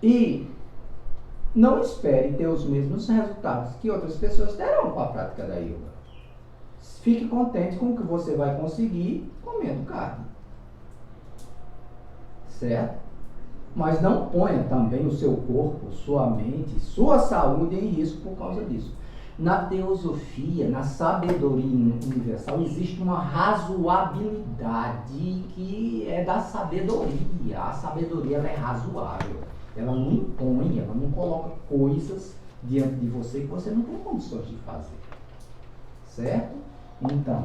e não espere ter os mesmos resultados que outras pessoas terão com a prática da yoga. Fique contente com o que você vai conseguir comendo carne. Certo? Mas não ponha também o seu corpo, sua mente, sua saúde em risco por causa disso. Na teosofia, na sabedoria universal, existe uma razoabilidade que é da sabedoria. A sabedoria ela é razoável. Ela não impõe, ela não coloca coisas diante de você que você não tem condições de fazer. Certo? Então,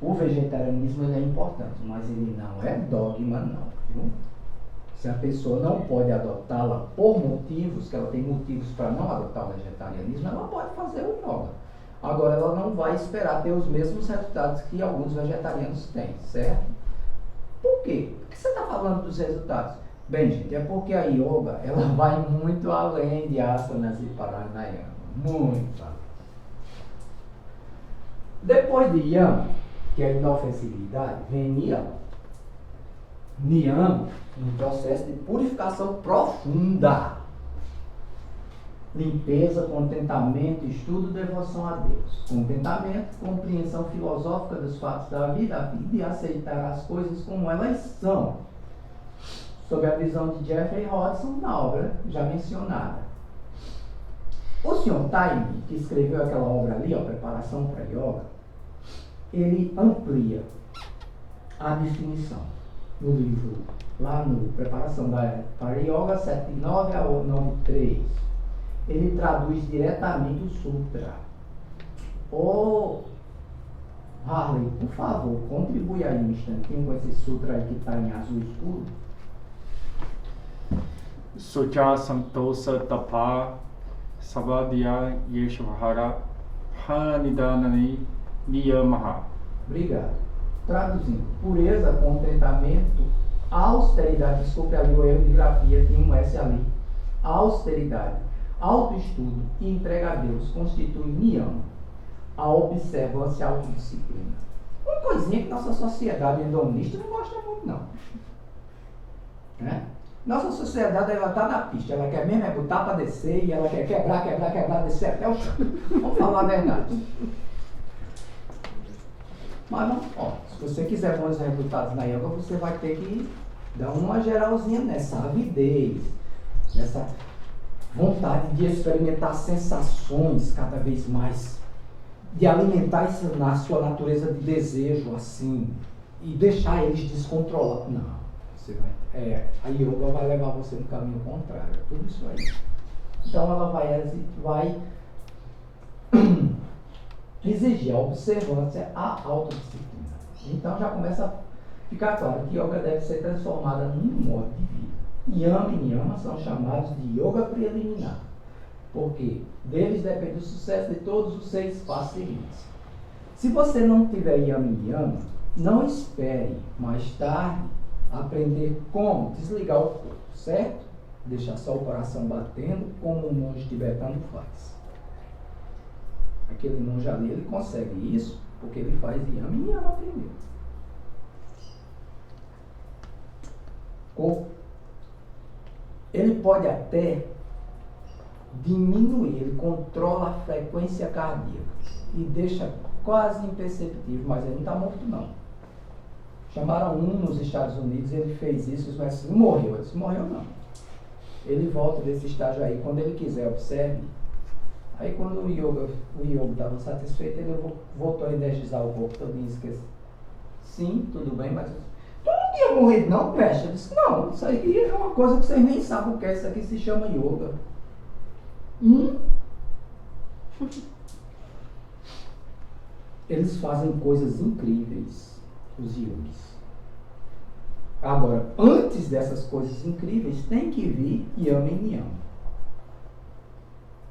o vegetarianismo ele é importante, mas ele não é dogma não. Viu? Se a pessoa não pode adotá-la por motivos, que ela tem motivos para não adotar o vegetarianismo, ela pode fazer o yoga. Agora, ela não vai esperar ter os mesmos resultados que alguns vegetarianos têm, certo? Por quê? Por que você está falando dos resultados? Bem, gente, é porque a yoga, ela vai muito além de asanas e pranayama. Muito além. Depois de yama, que é a inofensividade, vem niyama. Niyama, um processo de purificação profunda. Limpeza, contentamento, estudo, devoção a Deus. Contentamento, compreensão filosófica dos fatos da vida, a fim de aceitar as coisas como elas são. Sob a visão de Jeffrey Hodgson, na obra já mencionada. O Sr. Taime, que escreveu aquela obra ali, ó, Preparação para Yoga, ele amplia a definição no livro, lá no Preparação para Yoga 7.9 a 9.3. Ele traduz diretamente o Sutra. Harley, por favor, contribui aí um instantinho com esse sutra aí que está em azul escuro. Suja Santosa Tapa Savadya Yeshvara Hanidanani Niyamaha. Obrigado. Traduzindo, pureza, contentamento, austeridade, desculpe ali o erro de grafia, tinha um S ali. Austeridade, autoestudo e entrega a Deus constitui niyama, a observância e a autodisciplina. Uma coisinha que nossa sociedade hedonista não gosta muito, não. Né? Nossa sociedade, ela está na pista, ela quer mesmo é botar para descer e ela quer quebrar, descer até o chão. Vamos falar a verdade. Mas, ó, se você quiser bons resultados na yoga, você vai ter que dar uma geralzinha nessa avidez, nessa vontade de experimentar sensações cada vez mais, de alimentar isso na sua natureza de desejo, assim, e deixar eles descontrolados. Não, você vai, a yoga vai levar você no caminho contrário, tudo isso aí. Então ela vai exigir a observância, a autodisciplina. Então já começa a ficar claro que yoga deve ser transformada num modo de vida. Yama e niyama são chamados de yoga preliminar, porque deles depende o sucesso de todos os 6 passos seguintes. Se você não tiver yama e niyama, não espere mais tarde aprender como desligar o corpo, certo? Deixar só o coração batendo, como um monge tibetano faz. Aquele monge ali, ele consegue isso porque ele faz yama e niyama primeiro. Corpo. Ele pode até diminuir, ele controla a frequência cardíaca e deixa quase imperceptível, mas ele não está morto não. Chamaram um nos Estados Unidos, ele fez isso, mas não morreu. Ele disse, morreu não. Ele volta desse estágio aí, quando ele quiser, observe. Aí quando o yoga estava satisfeito, ele voltou a energizar o corpo todo e esqueceu. Sim, tudo bem, mas tu não tinha morrido não, mestre? Eu disse, não, isso aí é uma coisa que vocês nem sabem o que é, isso aqui se chama yoga. Eles fazem coisas incríveis, os yogis. Agora, antes dessas coisas incríveis, tem que vir yama e niyama.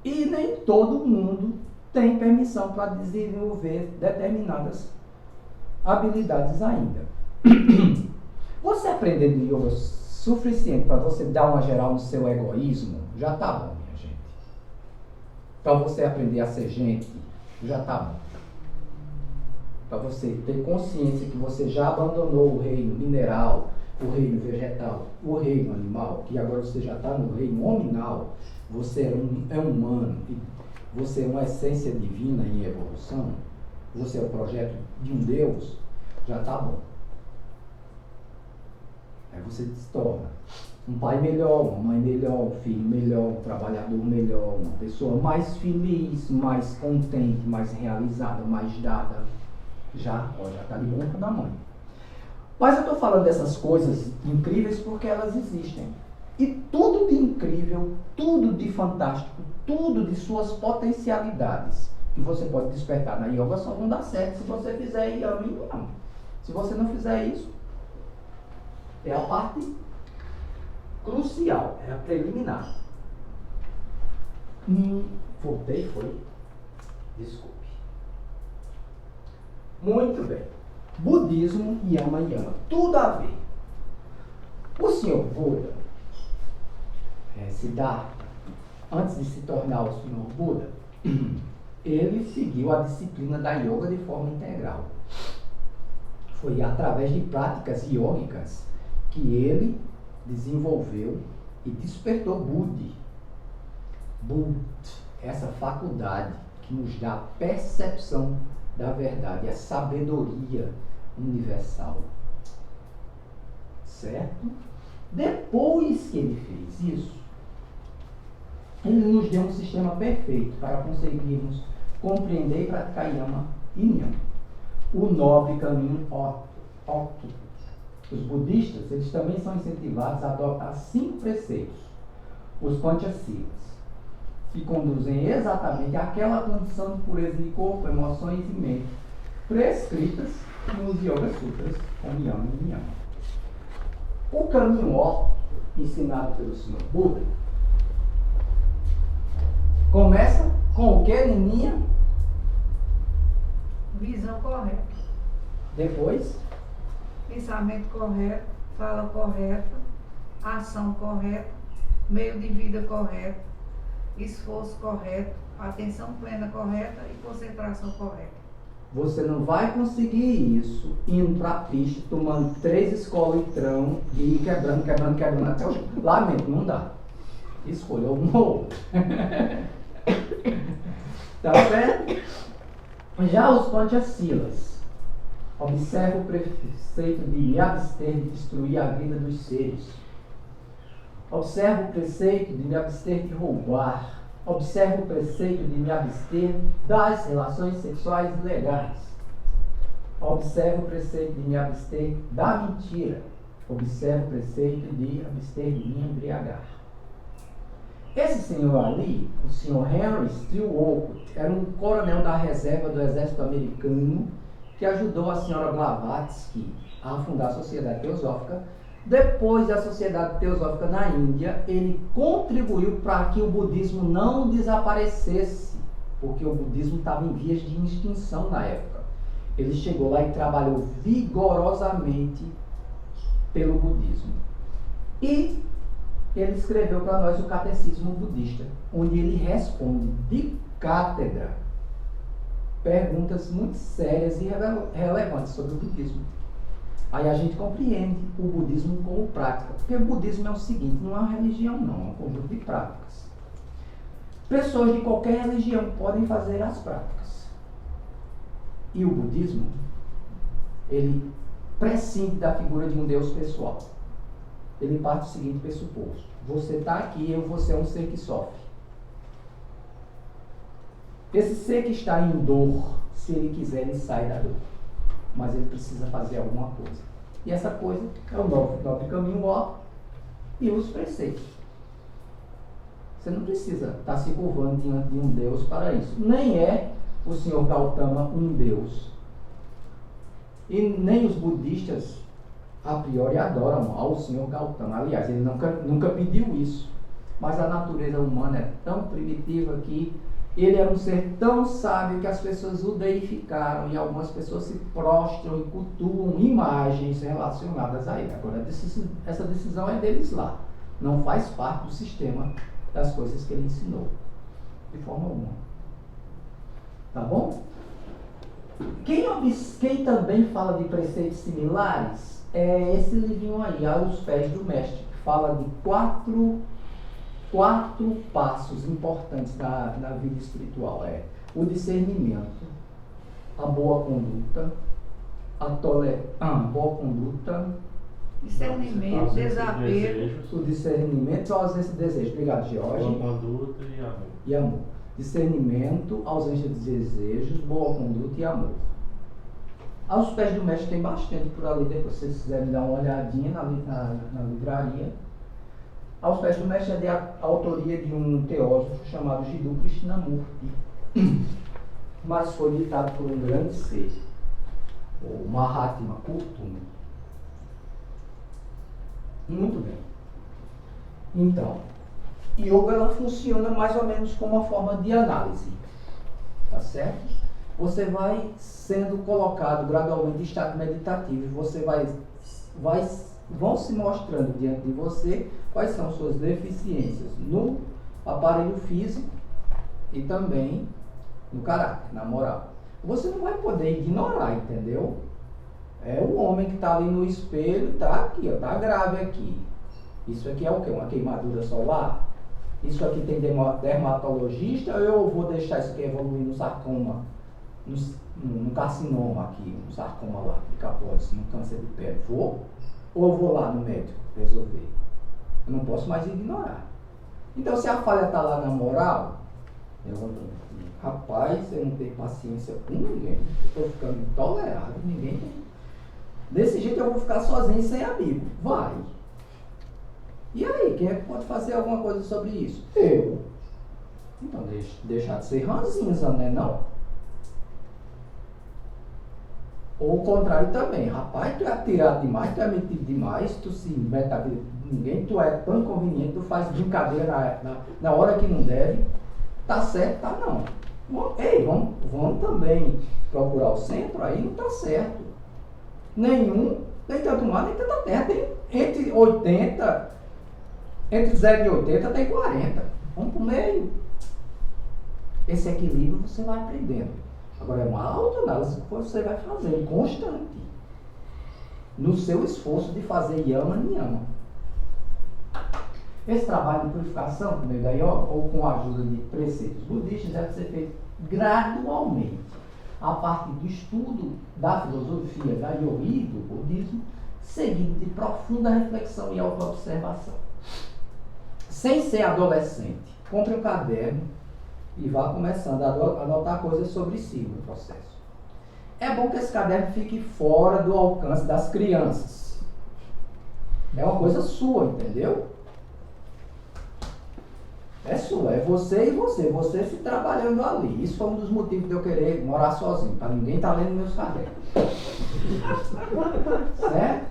E nem todo mundo tem permissão para desenvolver determinadas habilidades ainda. Você aprendendo yoga suficiente para você dar uma geral no seu egoísmo, já tá bom, minha gente. Para você aprender a ser gente, já tá bom. Para você ter consciência que você já abandonou o reino mineral, o reino vegetal, o reino animal, que agora você já está no reino hominal, você é humano, você é uma essência divina em evolução, você é o projeto de um Deus, já está bom. Aí você se torna um pai melhor, uma mãe melhor, um filho melhor, um trabalhador melhor, uma pessoa mais feliz, mais contente, mais realizada, mais dada. Já está de bom da mãe. Mas eu estou falando dessas coisas incríveis porque elas existem. E tudo de incrível, tudo de fantástico, tudo de suas potencialidades que você pode despertar na yoga só vão dar certo se você fizer yama e niyama. Se você não fizer isso, é a parte crucial, é a preliminar. Voltei, foi? Desculpe. Muito bem. Budismo, yama e yama. Tudo a ver. O senhor Buda, Siddhartha, antes de se tornar o senhor Buda, ele seguiu a disciplina da yoga de forma integral. Foi através de práticas yógicas que ele desenvolveu e despertou Budi. Budi, essa faculdade que nos dá a percepção da verdade, a sabedoria universal. Certo? Depois que ele fez isso, ele nos deu um sistema perfeito para conseguirmos compreender e praticar yama e niyama. O nobre caminho óptimo. Os budistas, eles também são incentivados a adotar 5 preceitos, os panchasilas, que conduzem exatamente àquela condição de pureza de corpo, emoções e mente, prescritas nos Yoga Sutras como Yama e Niyama. O caminho ó, ensinado pelo Senhor Buda, começa com o que, Nininha? Visão correta. Depois, Pensamento correto, fala correta, ação correta, meio de vida correto, esforço correto, atenção plena correta e concentração correta. você não vai conseguir isso indo para a pista, tomando 3 escolitrão e ir quebrando até o chão. Lamento, não dá. Escolha uma ou outra. Tá certo? Já os Panchasilas. Observa o preceito de me abster de destruir a vida dos seres. Observa o preceito de me abster de roubar. Observa o preceito de me abster das relações sexuais ilegais. Observa o preceito de me abster da mentira. Observa o preceito de abster de me embriagar. Esse senhor ali, o senhor Henry Steele Olcott, era um coronel da reserva do exército americano que ajudou a senhora Blavatsky a fundar a Sociedade Teosófica. Depois da Sociedade Teosófica na Índia, ele contribuiu para que o budismo não desaparecesse, porque o budismo estava em vias de extinção na época. Ele chegou lá e trabalhou vigorosamente pelo budismo. E ele escreveu para nós o Catecismo Budista, onde ele responde de cátedra perguntas muito sérias e relevantes sobre o budismo. Aí a gente compreende o budismo como prática, porque o budismo é o seguinte, não é uma religião não, é um conjunto de práticas. Pessoas de qualquer religião podem fazer as práticas. E o budismo, ele prescinde da figura de um Deus pessoal. Ele parte do seguinte pressuposto: você está aqui, você é um ser que sofre. Esse ser que está em dor, se ele quiser, ele sai da dor. Mas ele precisa fazer alguma coisa. E essa coisa é o nobre caminho ó e os preceitos. Você não precisa estar se curvando diante de um Deus para isso. Nem é o senhor Gautama um Deus. E nem os budistas a priori adoram ao senhor Gautama. Aliás, ele nunca pediu isso. Mas a natureza humana é tão primitiva que ele era um ser tão sábio que as pessoas o deificaram e algumas pessoas se prostram e cultuam imagens relacionadas a ele. Agora, essa decisão é deles lá. Não faz parte do sistema das coisas que ele ensinou. De forma alguma. Tá bom? Quem também fala de preceitos similares é esse livrinho aí, Aos Pés do Mestre, que fala de quatro passos importantes na vida espiritual. É o discernimento, a boa conduta, boa conduta, Discernimento, desapego, o discernimento e a ausência de desejo. Obrigado, Jorge. Boa conduta e amor. E amor. Discernimento, ausência de desejos, boa conduta e amor. Aos Pés do Mestre tem bastante por ali, depois se vocês quiserem dar uma olhadinha na livraria. Aos Pés do Mestre é de autoria de um teósofo chamado Jiddu Krishnamurti, mas foi ditado por um grande ser, o Mahatma Kultumi. Muito bem. Então, yoga ela funciona mais ou menos como uma forma de análise, tá certo? Você vai sendo colocado gradualmente em estado meditativo, você vão se mostrando diante de você quais são suas deficiências no aparelho físico e também no caráter, na moral. Você não vai poder ignorar, entendeu? É o homem que está ali no espelho, tá aqui, ó, tá grave aqui. Isso aqui é o quê? Uma queimadura solar? Isso aqui tem dermatologista ou eu vou deixar isso aqui evoluir no sarcoma, no carcinoma aqui, no sarcoma lá, de Kaposi, no câncer de pele? Vou? Ou eu vou lá no médico resolver? Eu não posso mais ignorar. Então, se a falha está lá na moral, rapaz, eu não tenho paciência com ninguém. Eu estou ficando intolerável, ninguém tem. Desse jeito eu vou ficar sozinho sem amigo. Vai. E aí, quem é que pode fazer alguma coisa sobre isso? Eu. Então, deixar de ser ranzinza, né? Não. Ou o contrário também. Rapaz, tu é atirado demais, tu é metido demais, tu se mete a vida de ninguém, tu é tão inconveniente, tu faz brincadeira na hora que não deve. Tá certo, tá não. Ei, vamos também procurar o centro, aí não tá certo. Nem tanto mar, nem tanta terra. Tem entre 80, entre 0 e 80 tem 40. Vamos pro meio. Esse equilíbrio você vai aprendendo. Agora é uma autoanálise que você vai fazer constante. No seu esforço de fazer yama niyama. Esse trabalho de purificação por meio da yoga, ou com a ajuda de preceitos budistas, deve ser feito gradualmente, a partir do estudo da filosofia da yoga e do budismo, seguido de profunda reflexão e autoobservação. Sem ser adolescente, compre um caderno e vá começando a anotar coisas sobre si no processo. É bom que esse caderno fique fora do alcance das crianças. É uma coisa sua, entendeu? É sua, é você e você. Você se trabalhando ali. Isso foi um dos motivos de eu querer morar sozinho, para ninguém estar lendo meus cadernos. Certo?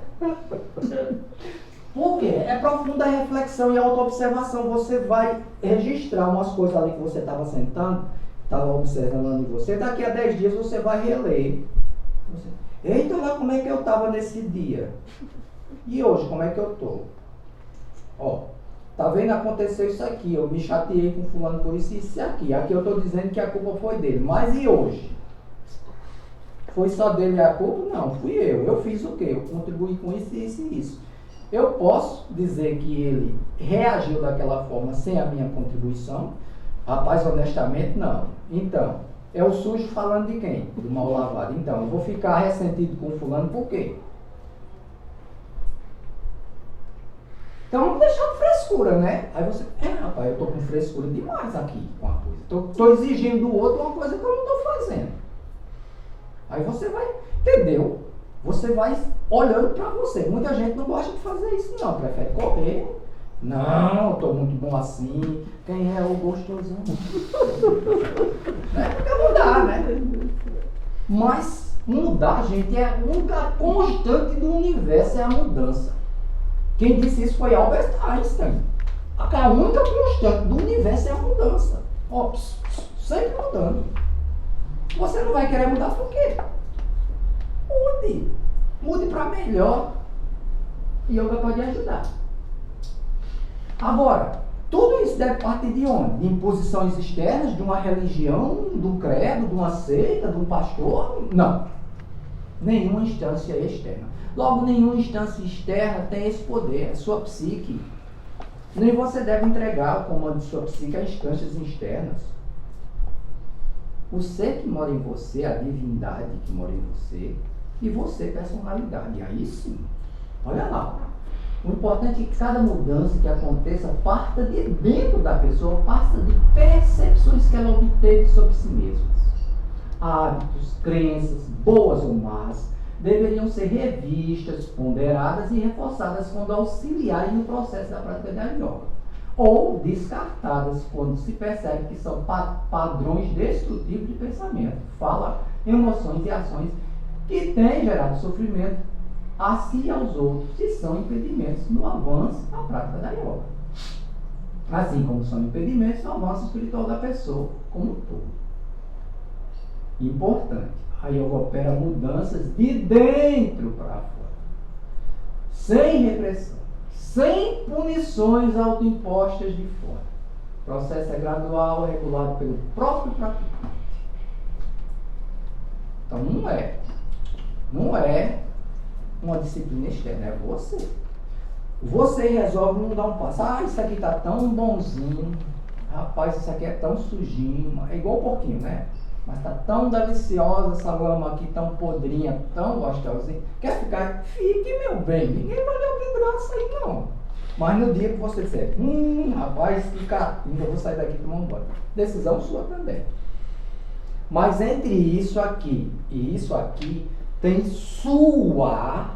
Por quê? É profunda reflexão e autoobservação. Você vai registrar umas coisas ali que você estava sentando, estava observando em você. Daqui a 10 dias você vai reler. Eita, lá como é que eu estava nesse dia? E hoje, como é que eu estou? Ó, tá vendo? Aconteceu isso aqui. Eu me chateei com fulano por isso e isso aqui. Aqui eu estou dizendo que a culpa foi dele. Mas e hoje? Foi só dele a culpa? Não, fui eu. Eu fiz o quê? Eu contribuí com isso, isso e isso. Eu posso dizer que ele reagiu daquela forma sem a minha contribuição? Rapaz, honestamente, não. Então, é o sujo falando de quem? Do mal lavado. Então, eu vou ficar ressentido com o fulano por quê? Então, vamos deixar de frescura, né? Aí você, rapaz, eu tô com frescura demais aqui com a coisa. Tô exigindo do outro uma coisa que eu não tô fazendo. Aí você vai, entendeu? Você vai olhando para você. Muita gente não gosta de fazer isso, não. Prefere correr. Não, eu tô muito bom assim. Quem é o gostosão? Né? Porque mudar, né? Mas mudar, gente, é a constante do universo, é a mudança. Quem disse isso foi Albert Einstein. A única constante do universo é a mudança. Ó, sempre mudando. Você não vai querer mudar por quê? Mude. Mude para melhor. E yoga pode ajudar. Agora, tudo isso deve partir de onde? De imposições externas, de uma religião, de um credo, de uma seita, de um pastor? Não. Nenhuma instância externa. Logo, nenhuma instância externa tem esse poder, é sua psique. Nem você deve entregar o comando de sua psique a instâncias externas. O ser que mora em você, a divindade que mora em você, e você, personalidade. Aí sim, olha lá. O importante é que cada mudança que aconteça parta de dentro da pessoa, parta de percepções que ela obteve sobre si mesma. Hábitos, crenças, boas ou más, deveriam ser revistas, ponderadas e reforçadas quando auxiliarem no processo da prática da yoga. Ou descartadas quando se percebe que são padrões destrutivos de pensamento, fala, emoções e ações que têm gerado sofrimento a si e aos outros e são impedimentos no avanço da prática da yoga. Assim como são impedimentos no avanço espiritual da pessoa como um todo. Importante, a yoga opera mudanças de dentro para fora, sem repressão, sem punições autoimpostas de fora. O processo é gradual, regulado pelo próprio praticante. Então não é uma disciplina externa, é você. Você resolve não dar um passo. Isso aqui tá tão bonzinho. Rapaz, isso aqui é tão sujinho. É igual o porquinho, né? Mas tá tão deliciosa essa lama aqui, tão podrinha, tão gostosinha. Quer ficar? Fique, meu bem. Ninguém vai lhe obrigar a sair, não. Mas no dia que você disser, rapaz, que catinga, eu vou sair daqui e tomar um banho. Decisão sua também. Mas entre isso aqui e isso aqui, tem sua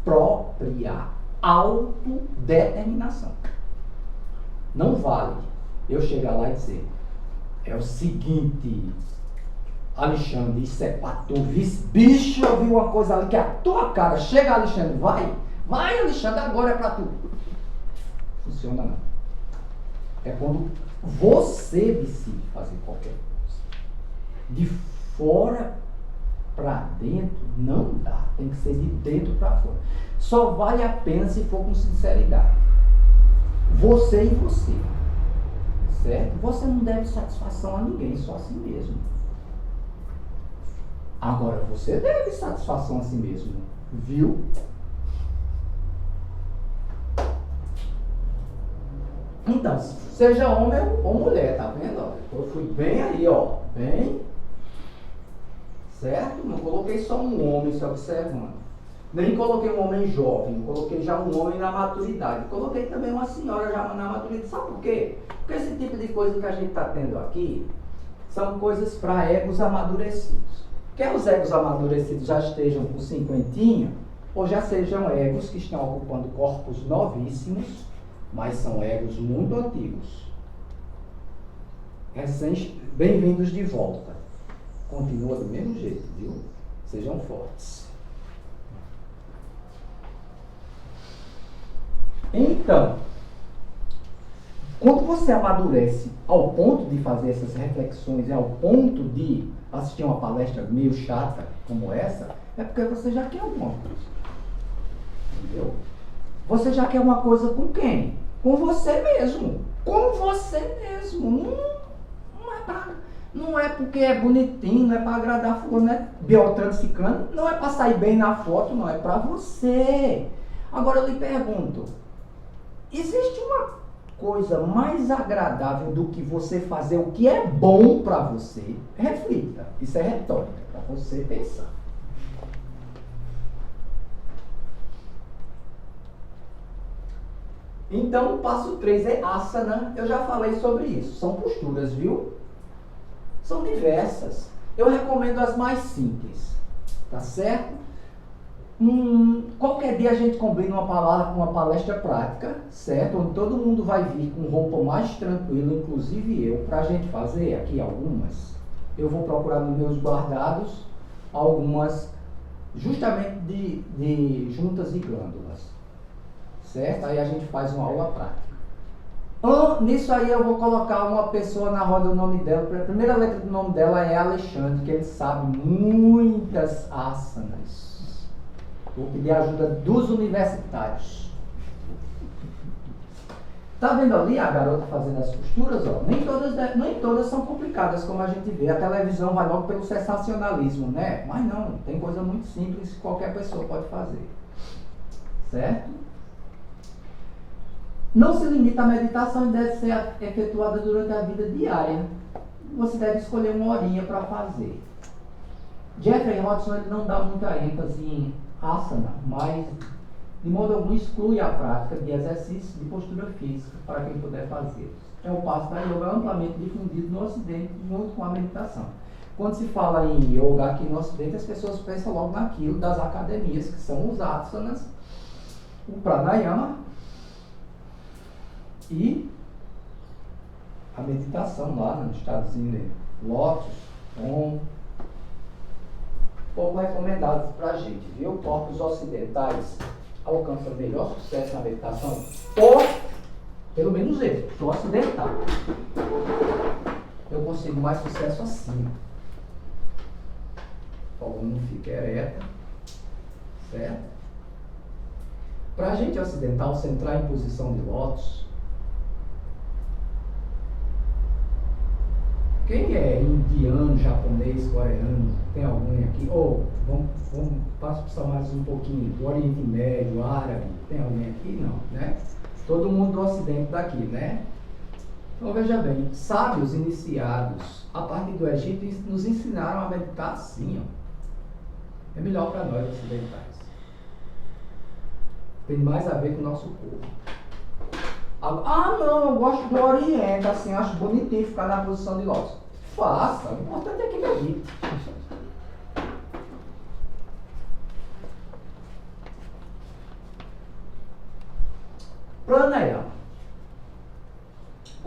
própria autodeterminação. Não vale eu chegar lá e dizer, é o seguinte, Alexandre, isso é pra tu, bicho, eu vi uma coisa ali que é a tua cara. Chega, Alexandre, vai, Alexandre, agora é pra tu. Funciona não. É quando você decide fazer qualquer coisa. De fora pra dentro não dá, tem que ser de dentro pra fora. Só vale a pena se for com sinceridade. Você e você. Certo? Você não deve satisfação a ninguém, só a si mesmo. Agora você deve satisfação a si mesmo, viu? Então, seja homem ou mulher, tá vendo? Eu fui bem aí, ó, bem, certo? Não coloquei só um homem se observando. Nem coloquei um homem jovem, coloquei já um homem na maturidade. Coloquei também uma senhora já na maturidade. Sabe por quê? Porque esse tipo de coisa que a gente está tendo aqui são coisas para egos amadurecidos. Quer os egos amadurecidos já estejam com cinquentinha, ou já sejam egos que estão ocupando corpos novíssimos, mas são egos muito antigos. Bem-vindos de volta. Continua do mesmo jeito, viu? Sejam fortes. Então, quando você amadurece ao ponto de fazer essas reflexões, ao ponto de assistir uma palestra meio chata como essa, é porque você já quer alguma coisa. Entendeu? Você já quer uma coisa com quem? Com você mesmo. Com você mesmo. Não é porque é bonitinho, não é para agradar fulano, não é Beltrano Ciclano, não é para sair bem na foto, não, é para você. Agora eu lhe pergunto, existe uma coisa mais agradável do que você fazer o que é bom para você? Reflita, isso é retórica, para você pensar. Então, o passo 3 é asana. Eu já falei sobre isso. São posturas, viu? São diversas. Eu recomendo as mais simples. Tá certo? Qualquer dia a gente combina uma palestra prática, certo? Onde todo mundo vai vir com roupa mais tranquila, inclusive eu, pra gente fazer aqui algumas. Eu vou procurar nos meus guardados algumas justamente de juntas e glândulas. Certo? Aí a gente faz uma aula prática. Nisso aí eu vou colocar uma pessoa na roda, o nome dela. A primeira letra do nome dela é Alexandre, que ele sabe muitas asanas. Vou pedir a ajuda dos universitários. Tá vendo ali a garota fazendo as costuras? Ó? Nem todas são complicadas, como a gente vê. A televisão vai logo pelo sensacionalismo, né? Mas não, tem coisa muito simples que qualquer pessoa pode fazer. Certo? Não se limita à meditação e deve ser efetuada durante a vida diária. Você deve escolher uma horinha para fazer. Jeffrey Hodgson ele não dá muita ênfase em asana, mas de modo algum exclui a prática de exercícios de postura física para quem puder fazer. É um passo da yoga amplamente difundido no Ocidente junto com a meditação. Quando se fala em yoga aqui no Ocidente, as pessoas pensam logo naquilo das academias, que são os asanas, o pranayama e a meditação lá no estadozinho de Lotus, pouco recomendados pra gente, viu? Corpos ocidentais alcançam melhor sucesso na meditação, ou pelo menos eu, sou ocidental. Eu consigo mais sucesso assim. A coluna fica ereta, certo? Pra gente ocidental, se entrar em posição de lótus, quem é indiano, japonês, coreano? Tem alguém aqui? Vamos passar mais um pouquinho. Do Oriente Médio, árabe. Tem alguém aqui? Não, né? Todo mundo do Ocidente daqui, né? Então veja bem, sábios iniciados a partir do Egito nos ensinaram a meditar assim, ó. É melhor para nós ocidentais. Tem mais a ver com o nosso corpo. Não, eu gosto do Oriente, assim, acho bonitinho ficar na posição de lótus. Faça, o importante é que medite. Pranayama.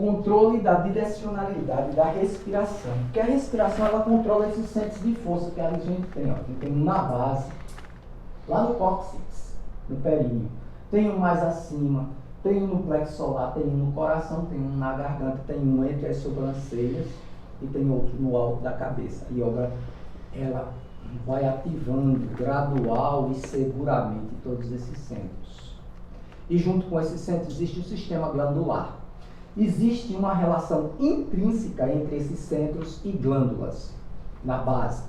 controle da direcionalidade da respiração. Porque a respiração, ela controla esses centros de força que a gente tem. Ó. Tem um na base, lá no cóccix, no períneo. Tem um mais acima, tem um no plexo solar, tem um no coração, tem um na garganta, tem um entre as sobrancelhas e tem outro no alto da cabeça. A yoga, ela vai ativando gradual e seguramente todos esses centros. E junto com esses centros existe o sistema glandular. Existe uma relação intrínseca entre esses centros e glândulas na base.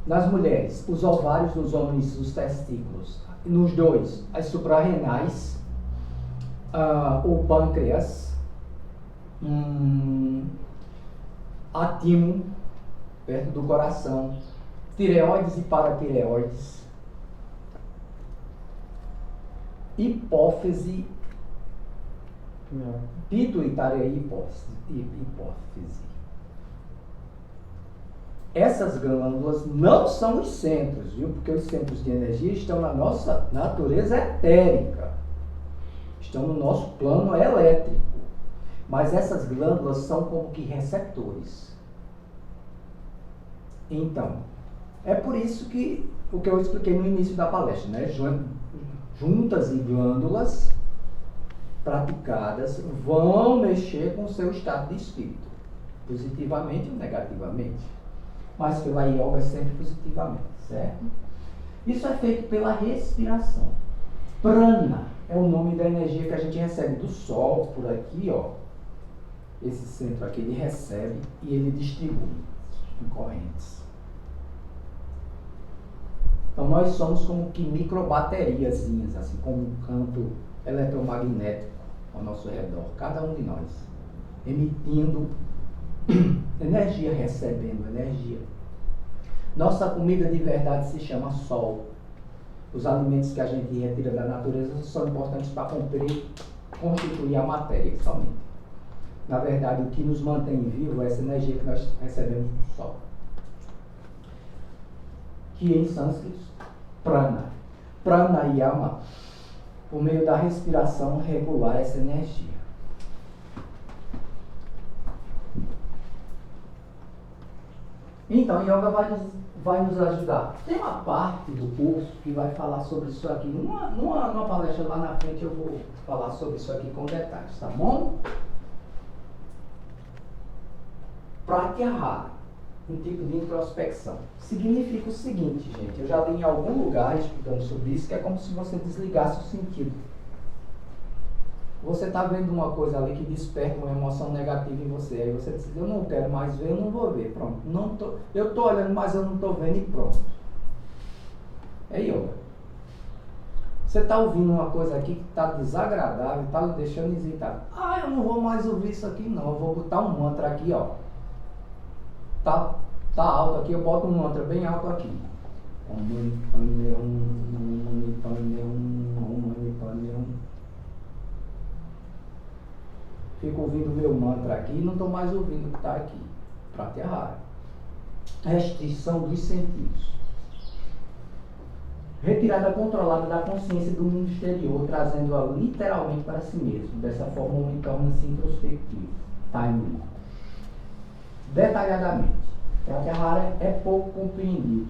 Nas mulheres, os ovários, nos homens, os testículos. Nos dois, as suprarrenais, o pâncreas, a timo, perto do coração, tireoides e paratireoides, hipófise, pituitária e hipófise. Essas glândulas não são os centros, viu? Porque os centros de energia estão na nossa natureza etérica, estão no nosso plano elétrico. Mas essas glândulas são como que receptores. Então, é por isso que o que eu expliquei no início da palestra, né? Juntas e glândulas praticadas vão mexer com o seu estado de espírito, positivamente ou negativamente. Mas pela yoga sempre positivamente, certo? Isso é feito pela respiração. Prana é o nome da energia que a gente recebe do sol, por aqui, ó. Esse centro aqui, ele recebe e ele distribui em correntes. Então nós somos como que microbateriazinhas, assim, como um campo eletromagnético ao nosso redor, cada um de nós, emitindo energia, recebendo energia. Nossa comida de verdade se chama sol. Os alimentos que a gente retira da natureza são importantes para constituir a matéria somente. Na verdade, o que nos mantém vivo é essa energia que nós recebemos do sol. Que em sânscrito, prana. Pranayama, por meio da respiração, regular essa energia. Então, yoga vai nos ajudar. Tem uma parte do curso que vai falar sobre isso aqui. Numa palestra lá na frente eu vou falar sobre isso aqui com detalhes, tá bom? Pratyahara, um tipo de introspecção. Significa o seguinte, gente. Eu já li em algum lugar explicando sobre isso, que é como se você desligasse o sentido. Você está vendo uma coisa ali que desperta uma emoção negativa em você. Aí você diz, eu não quero mais ver, eu não vou ver. Pronto. Eu estou olhando, mas eu não estou vendo e pronto. É yoga. Você está ouvindo uma coisa aqui que está desagradável, está lhe deixando hesitado. Eu não vou mais ouvir isso aqui não. Eu vou botar um mantra aqui, ó. Tá alto aqui, eu boto um mantra bem alto aqui. Fico ouvindo o meu mantra aqui e não estou mais ouvindo o que está aqui. Pratyahara. Restrição dos sentidos. Retirada controlada da consciência do mundo exterior, trazendo-a literalmente para si mesmo. Dessa forma, o homem torna-se introspectivo. Time. Detalhadamente, Pratyahara é pouco compreendido.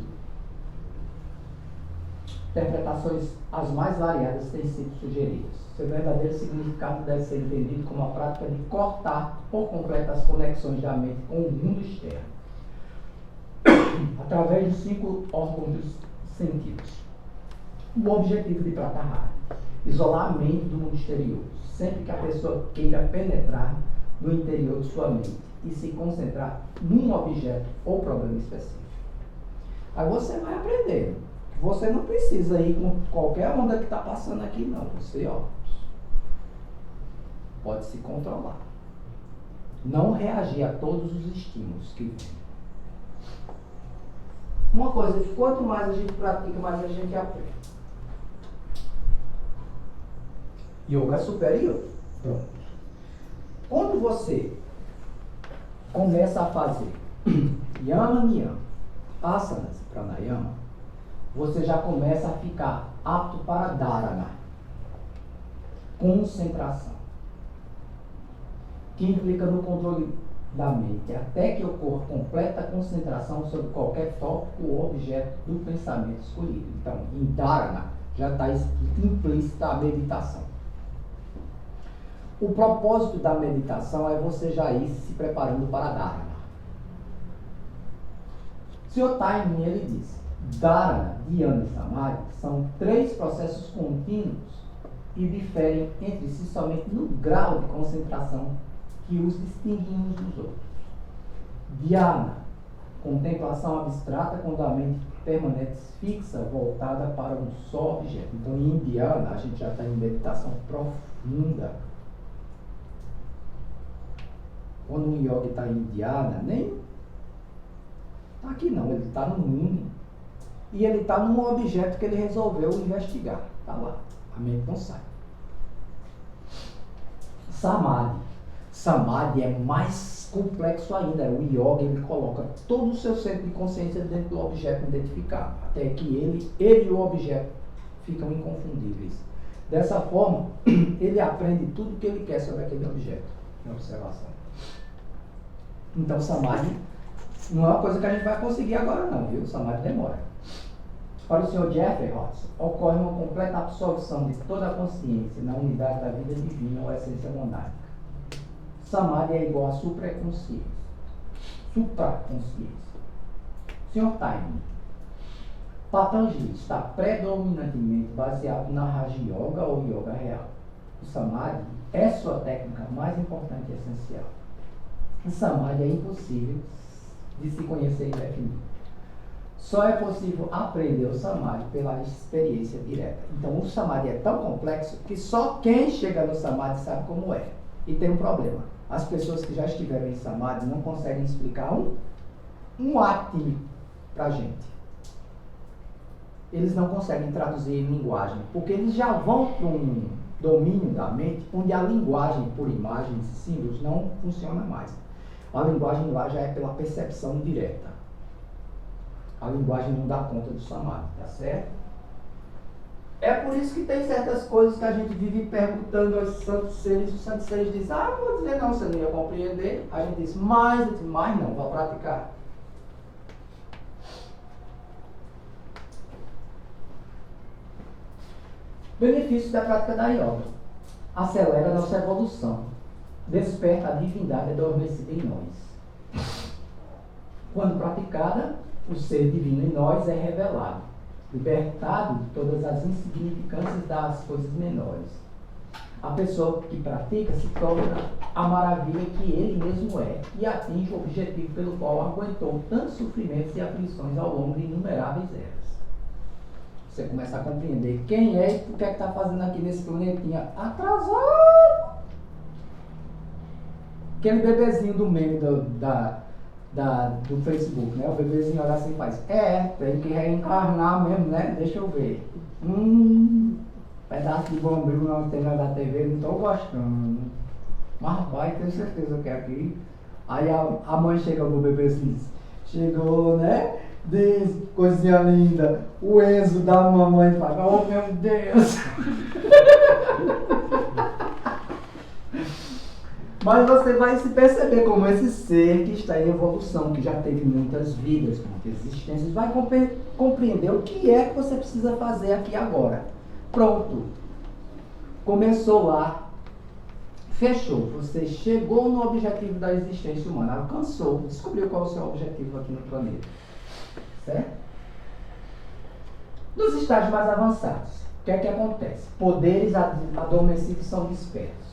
Interpretações as mais variadas têm sido sugeridas. Seu verdadeiro significado deve ser entendido como a prática de cortar por completo as conexões da mente com o mundo externo, através dos 5 órgãos dos sentidos. O objetivo de Pratyahara: isolar a mente do mundo exterior, sempre que a pessoa queira penetrar no interior de sua mente e se concentrar num objeto ou problema específico. Aí você vai aprender. Você não precisa ir com qualquer onda que está passando aqui, não. Você, ó, pode se controlar. Não reagir a todos os estímulos que vêm. Uma coisa que quanto mais a gente pratica, mais a gente aprende. Yoga superior. Pronto. Quando você começa a fazer Yama Niyama, Asanas, Pranayama, você já começa a ficar apto para Dharana. Concentração. que implica no controle da mente, até que ocorra completa concentração sobre qualquer tópico ou objeto do pensamento escolhido. Então, em dharana já está implícita a meditação. O propósito da meditação é você já ir se preparando para a dharana. Sr. Taimni, ele diz, dharana, dhyana e samadhi são 3 processos contínuos e diferem entre si somente no grau de concentração que os distinguem uns dos outros. Dhyana, contemplação abstrata quando a mente permanece fixa, voltada para um só objeto. Então, em dhyana, a gente já está em meditação profunda. Quando um yogi está em dhyana, nem está aqui não, ele está no mundo. E ele está num objeto que ele resolveu investigar. Está lá, a mente não sai. Samadhi. Samadhi é mais complexo ainda. O yoga, ele coloca todo o seu centro de consciência dentro do objeto identificado, até que ele e o objeto ficam inconfundíveis. Dessa forma, ele aprende tudo o que ele quer sobre aquele objeto na observação. Então, Samadhi não é uma coisa que a gente vai conseguir agora não, viu? Samadhi demora. Para o Sr. Jeffrey Hodgson, ocorre uma completa absorção de toda a consciência na unidade da vida divina ou essência monádica. Samadhi é igual a supraconsciência. Sr. Taimni, Patanjali está predominantemente baseado na Raja Yoga ou Yoga real. O Samadhi é sua técnica mais importante e essencial. O Samadhi é impossível de se conhecer e definir. Só é possível aprender o Samadhi pela experiência direta. Então, o Samadhi é tão complexo que só quem chega no Samadhi sabe como é. E tem um problema. As pessoas que já estiveram em Samadhi não conseguem explicar um átomo para a gente. Eles não conseguem traduzir em linguagem, porque eles já vão para um domínio da mente onde a linguagem por imagens e símbolos não funciona mais. A linguagem lá já é pela percepção direta. A linguagem não dá conta do Samadhi, tá certo? É por isso que tem certas coisas que a gente vive perguntando aos santos seres, os santos seres dizem, não vou dizer não, você não ia compreender. A gente diz, mais não, vou praticar. Benefícios da prática da yoga. Acelera a nossa evolução. Desperta a divindade adormecida em nós. Quando praticada, o ser divino em nós é revelado, libertado de todas as insignificâncias das coisas menores. A pessoa que pratica se torna a maravilha que ele mesmo é e atinge o objetivo pelo qual aguentou tantos sofrimentos e aflições ao longo de inumeráveis eras. Você começa a compreender quem é e o que é que está fazendo aqui nesse planetinha atrasado. Aquele bebezinho do meme do Facebook, né? O bebezinho olha assim e faz, tem que reencarnar mesmo, né? Deixa eu ver. Pedaço de bombril na antena da TV, não estou gostando. Mas vai, tenho certeza que é aqui. Aí a mãe chega pro bebezinho, chegou, né? Diz, coisinha linda, o Enzo da mamãe fala, oh meu Deus! Mas você vai se perceber como esse ser que está em evolução, que já teve muitas vidas, muitas existências, vai compreender o que é que você precisa fazer aqui agora. Pronto. Começou lá. Fechou. Você chegou no objetivo da existência humana. Alcançou. Descobriu qual é o seu objetivo aqui no planeta. Certo? Nos estágios mais avançados, o que é que acontece? Poderes adormecidos são despertos.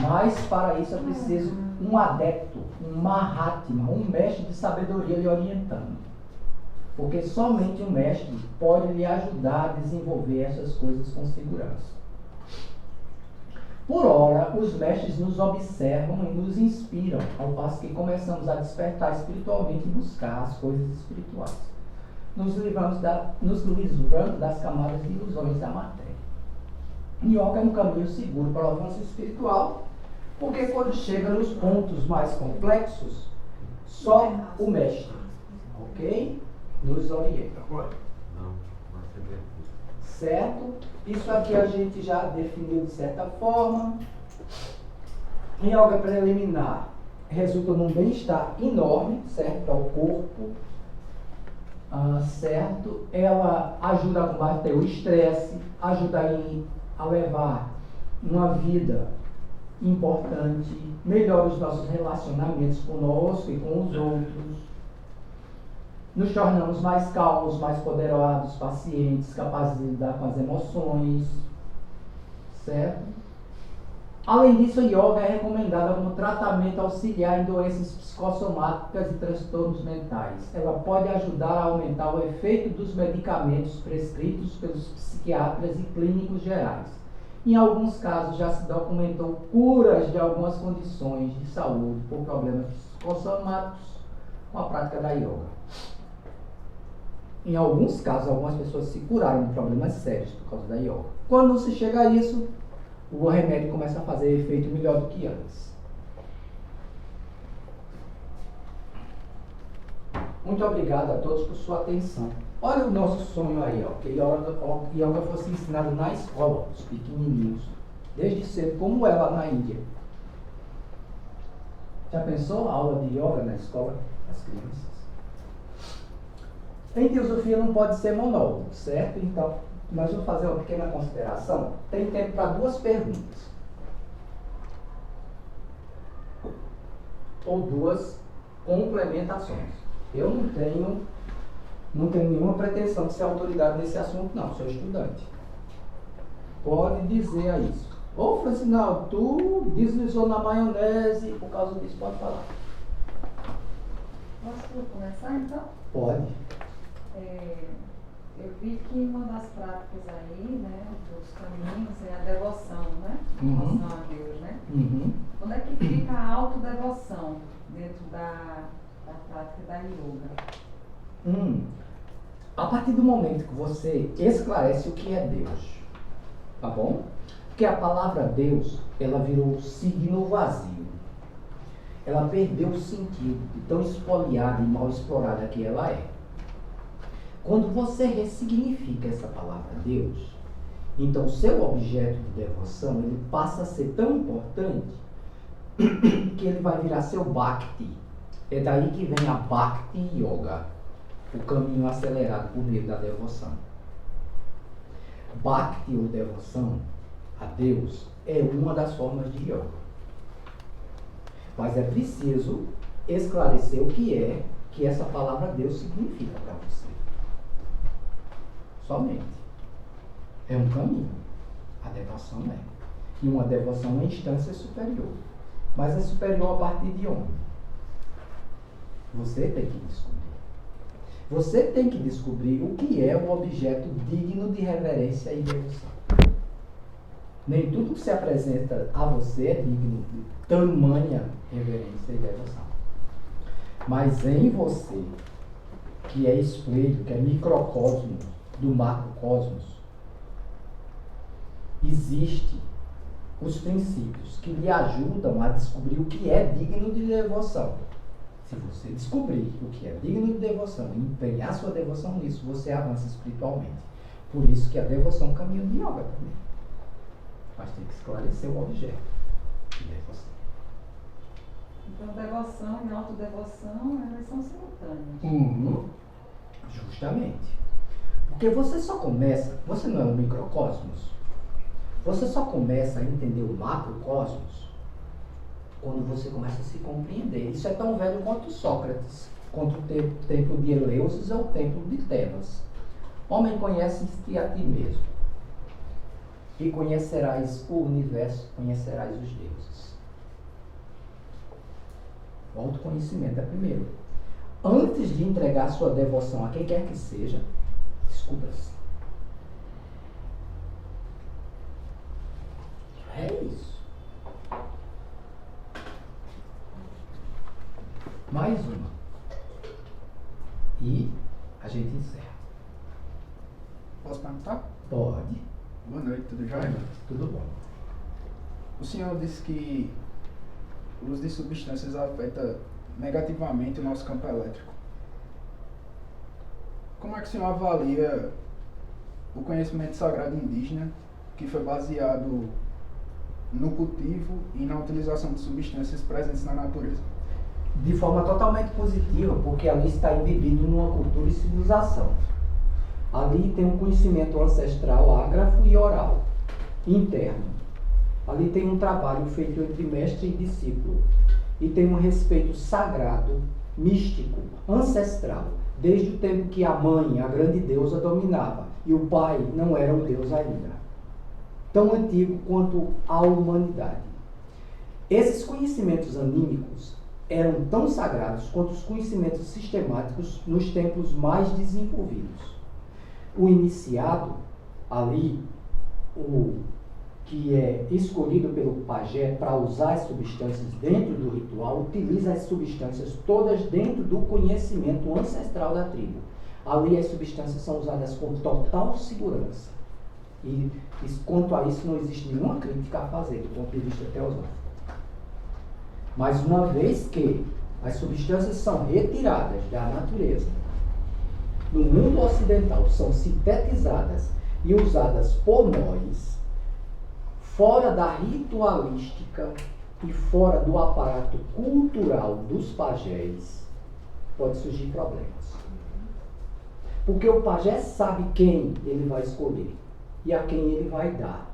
Mas para isso é preciso um adepto, um Mahatma, um mestre de sabedoria lhe orientando. Porque somente um mestre pode lhe ajudar a desenvolver essas coisas com segurança. Por ora, os mestres nos observam e nos inspiram, ao passo que começamos a despertar espiritualmente e buscar as coisas espirituais, nos livrando das camadas de ilusões da matéria. Yoga é um caminho seguro para o avanço espiritual, porque quando chega nos pontos mais complexos, só o mestre, ok? Nos orienta. Certo? Isso aqui a gente já definiu de certa forma. Em yoga preliminar, resulta num bem-estar enorme, certo? Para o corpo, certo? Ela ajuda a combater o estresse, ajuda a levar uma vida importante, melhora os nossos relacionamentos conosco e com os outros. Nos tornamos mais calmos, mais poderosos, pacientes, capazes de lidar com as emoções, certo? Além disso, a yoga é recomendada como tratamento auxiliar em doenças psicossomáticas e transtornos mentais. Ela pode ajudar a aumentar o efeito dos medicamentos prescritos pelos psiquiatras e clínicos gerais. Em alguns casos, já se documentou curas de algumas condições de saúde por problemas psicossomáticos com a prática da yoga. Em alguns casos, algumas pessoas se curaram de problemas sérios por causa da yoga. Quando se chega a isso, o remédio começa a fazer efeito melhor do que antes. Muito obrigado a todos por sua atenção. Olha o nosso sonho aí, ó, que yoga fosse ensinado na escola, os pequenininhos, desde cedo, como é lá na Índia. Já pensou a aula de yoga na escola das crianças? Em teosofia não pode ser monólogo, certo? Então, nós vamos fazer uma pequena consideração. Tem tempo para 2 perguntas. Ou 2 complementações. Eu não tenho nenhuma pretensão de ser autoridade nesse assunto, não. Sou estudante. Pode dizer a isso. Ô, Francinal, tu deslizou na maionese por causa disso. Pode falar. Posso começar, então? Pode. Eu vi que uma das práticas aí, né, dos caminhos é a devoção, né? Devoção a Deus, né? Onde é que fica a autodevoção dentro da prática da yoga? A partir do momento que você esclarece o que é Deus, tá bom? Porque a palavra Deus, ela virou um signo vazio. Ela perdeu o sentido de tão espoliada e mal explorada que ela é. Quando você ressignifica essa palavra Deus, então o seu objeto de devoção ele passa a ser tão importante que ele vai virar seu Bhakti. É daí que vem a Bhakti Yoga, o caminho acelerado por meio da devoção. Bhakti ou devoção a Deus é uma das formas de yoga. Mas é preciso esclarecer o que essa palavra Deus significa para você. Somente. É um caminho. A devoção é. E uma devoção é instância superior. Mas é superior a partir de onde? Você tem que descobrir. Você tem que descobrir o que é um objeto digno de reverência e devoção. Nem tudo que se apresenta a você é digno de tamanha reverência e devoção. Mas em você, que é espelho, que é microcosmo do macrocosmos, existem os princípios que lhe ajudam a descobrir o que é digno de devoção. Se você descobrir o que é digno de devoção e empenhar sua devoção nisso, você avança espiritualmente. Por isso que a devoção é um caminho de yoga também. Mas tem que esclarecer o objeto de devoção. Então, devoção e autodevoção, elas são simultâneas. Justamente. Porque você só começa, você não é um microcosmos, você só começa a entender o macrocosmos quando você começa a se compreender. Isso é tão velho quanto Sócrates, quanto o templo de Eleusis ou o templo de Tebas. Homem, conhece-te a ti mesmo, e conhecerás o universo, conhecerás os deuses. O autoconhecimento é primeiro. Antes de entregar sua devoção a quem quer que seja, descubra-se. É isso. Mais uma. E a gente encerra. Posso perguntar? Pode. Boa noite, tudo jóia? Tudo bom. O senhor disse que o uso de substâncias afeta negativamente o nosso campo elétrico. Como é que o senhor avalia o conhecimento sagrado indígena que foi baseado no cultivo e na utilização de substâncias presentes na natureza? De forma totalmente positiva, porque ali está embebido numa cultura e civilização. Ali tem um conhecimento ancestral, ágrafo e oral, interno. Ali tem um trabalho feito entre mestre e discípulo. E tem um respeito sagrado, místico, ancestral, desde o tempo que a mãe, a grande deusa, dominava, e o pai não era um deus ainda. Tão antigo quanto a humanidade. Esses conhecimentos anímicos eram tão sagrados quanto os conhecimentos sistemáticos nos templos mais desenvolvidos. O iniciado, ali, o que é escolhido pelo pajé para usar as substâncias dentro do ritual, utiliza as substâncias todas dentro do conhecimento ancestral da tribo. Ali as substâncias são usadas com total segurança. E quanto a isso não existe nenhuma crítica a fazer do ponto de vista teosófico. Mas uma vez que as substâncias são retiradas da natureza, no mundo ocidental são sintetizadas e usadas por nós, fora da ritualística e fora do aparato cultural dos pajés, pode surgir problemas. Porque o pajé sabe quem ele vai escolher e a quem ele vai dar.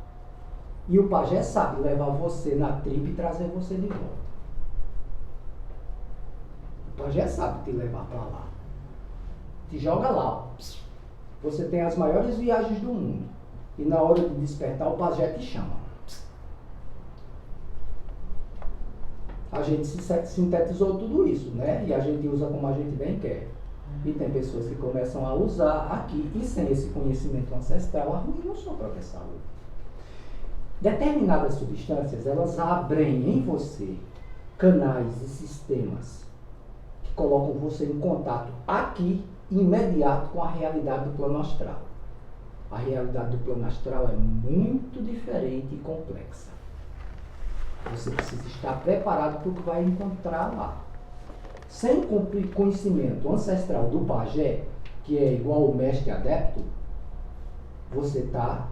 E o pajé sabe levar você na tribo e trazer você de volta. O pajé sabe te levar para lá. Te joga lá. Você tem as maiores viagens do mundo. E na hora de despertar, o pajé te chama. A gente sintetizou tudo isso, né? E a gente usa como a gente bem quer. E tem pessoas que começam a usar aqui e sem esse conhecimento ancestral arruinam sua própria saúde. Determinadas substâncias, elas abrem em você canais e sistemas que colocam você em contato aqui, imediato, com a realidade do plano astral. A realidade do plano astral é muito diferente e complexa. Você precisa estar preparado para o que vai encontrar lá. Sem conhecimento ancestral do pajé, que é igual ao mestre adepto, você está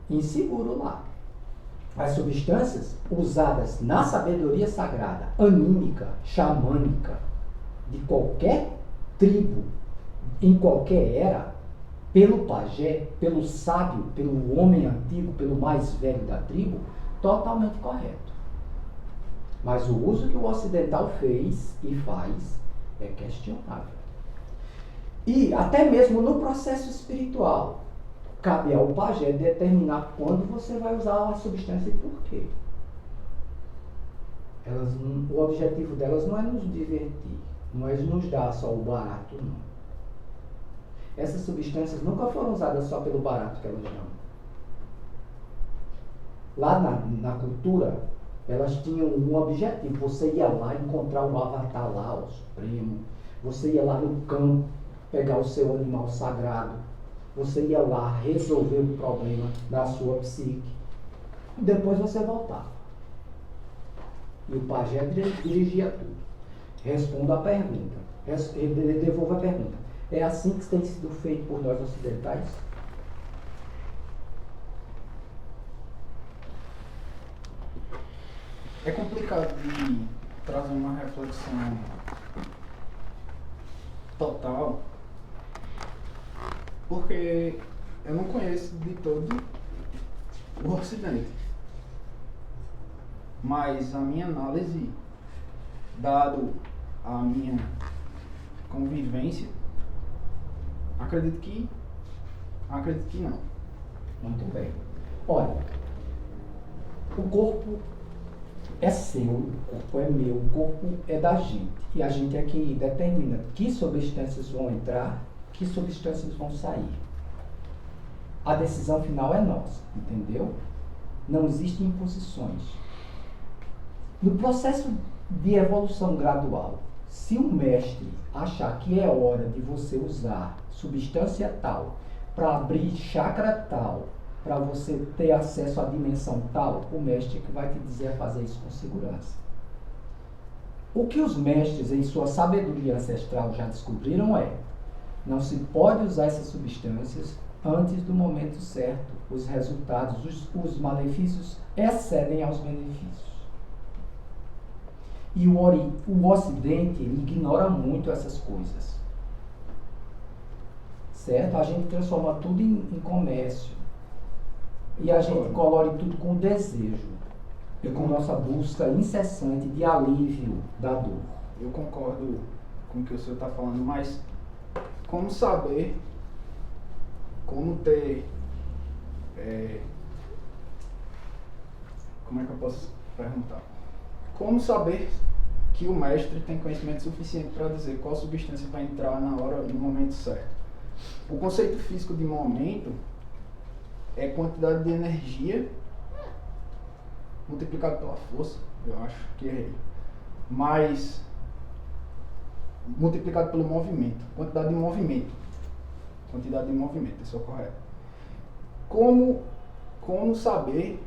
inseguro lá. As substâncias usadas na sabedoria sagrada, anímica, xamânica, de qualquer tribo, em qualquer era, pelo pajé, pelo sábio, pelo homem antigo, pelo mais velho da tribo, totalmente correto. Mas o uso que o ocidental fez e faz é questionável. E até mesmo no processo espiritual, cabe ao pajé determinar quando você vai usar a substância e por quê. O objetivo delas não é nos divertir, não é nos dar só o barato, não. Essas substâncias nunca foram usadas só pelo barato que elas dão. Lá na cultura, elas tinham um objetivo. Você ia lá encontrar o avatar lá, o Supremo. Você ia lá no campo pegar o seu animal sagrado. Você ia lá resolver o problema da sua psique. Depois você voltava. E o pajé dirigia tudo. Responda a pergunta. Devolva a pergunta. É assim que tem sido feito por nós ocidentais? É complicado de trazer uma reflexão total, porque eu não conheço de todo o Ocidente. Mas a minha análise, dado a minha convivência, acredito que não. Muito bem. Olha, o corpo é seu, o corpo é meu, o corpo é da gente. E a gente é que determina que substâncias vão entrar, que substâncias vão sair. A decisão final é nossa, entendeu? Não existem imposições. No processo de evolução gradual, se um mestre achar que é hora de você usar substância tal para abrir chakra tal, para você ter acesso à dimensão tal, o mestre que vai te dizer a fazer isso com segurança. O que os mestres, em sua sabedoria ancestral, já descobriram é: não se pode usar essas substâncias antes do momento certo. Os resultados, os malefícios excedem aos benefícios. E o Ocidente, ele ignora muito essas coisas. Certo? A gente transforma tudo em comércio. E a gente colore tudo com desejo. E com nossa busca incessante de alívio da dor. Eu concordo com o que o senhor está falando, mas como saber, como ter, como é que eu posso perguntar? Como saber que o mestre tem conhecimento suficiente para dizer qual substância vai entrar na hora, no momento certo? O conceito físico de momento é quantidade de energia multiplicado pela força, eu acho que é, mas multiplicado pelo movimento, quantidade de movimento, isso é correto. Como saber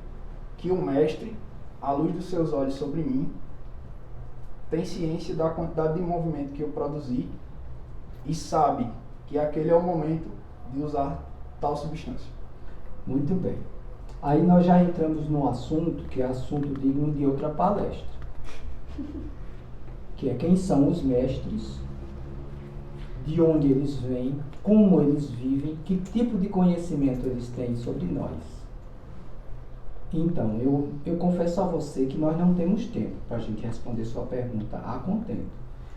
que o mestre, à luz dos seus olhos sobre mim, tem ciência da quantidade de movimento que eu produzi e sabe que aquele é o momento de usar tal substância? Muito bem. Aí nós já entramos num assunto que é assunto digno de outra palestra. Que é quem são os mestres, de onde eles vêm, como eles vivem, que tipo de conhecimento eles têm sobre nós. Então, eu confesso a você que nós não temos tempo para a gente responder sua pergunta a contento.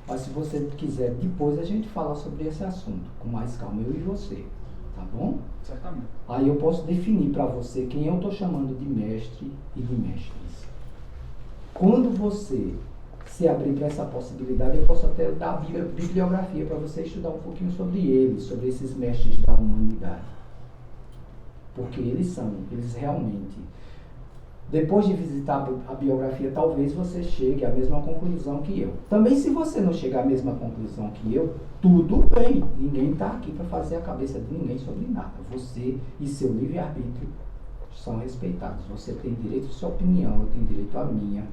Mas se você quiser, depois a gente fala sobre esse assunto, com mais calma, eu e você. Tá bom? Certamente. Aí eu posso definir para você quem eu estou chamando de mestre e de mestres. Quando você se abrir para essa possibilidade, eu posso até dar bibliografia para você estudar um pouquinho sobre eles, sobre esses mestres da humanidade. Porque eles realmente... Depois de visitar a biografia, talvez você chegue à mesma conclusão que eu. Também, se você não chegar à mesma conclusão que eu, tudo bem. Ninguém está aqui para fazer a cabeça de ninguém sobre nada. Você e seu livre-arbítrio são respeitados. Você tem direito à sua opinião, eu tenho direito à minha.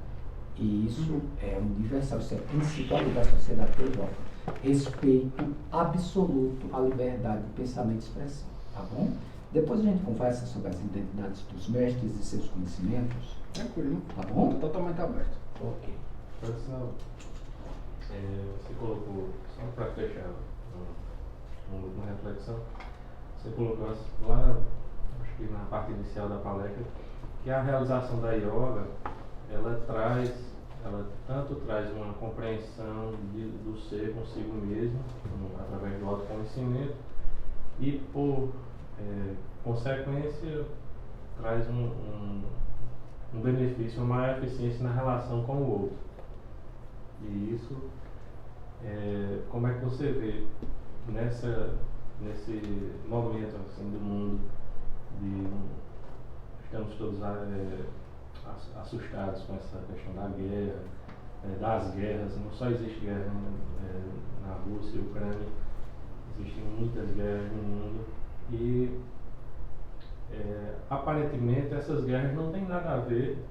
E isso é universal, isso é princípio ali da sociedade teosófica. Respeito absoluto à liberdade de pensamento e expressão. Tá bom? Depois a gente conversa sobre as identidades dos mestres e seus conhecimentos. Tranquilo. Tá bom? Estou totalmente aberto. Ok. Professor, você colocou, só para fechar uma reflexão, você colocou lá, acho que na parte inicial da palestra, que a realização da yoga, ela tanto traz uma compreensão do ser consigo mesmo, através do autoconhecimento, e por consequência traz um benefício, uma maior eficiência na relação com o outro. E isso, como é que você vê nesse momento assim, do mundo, estamos todos assustados com essa questão da guerra, das guerras. Não só existe guerra na Rússia e Ucrânia, existem muitas guerras no mundo. E aparentemente essas guerras não têm nada a ver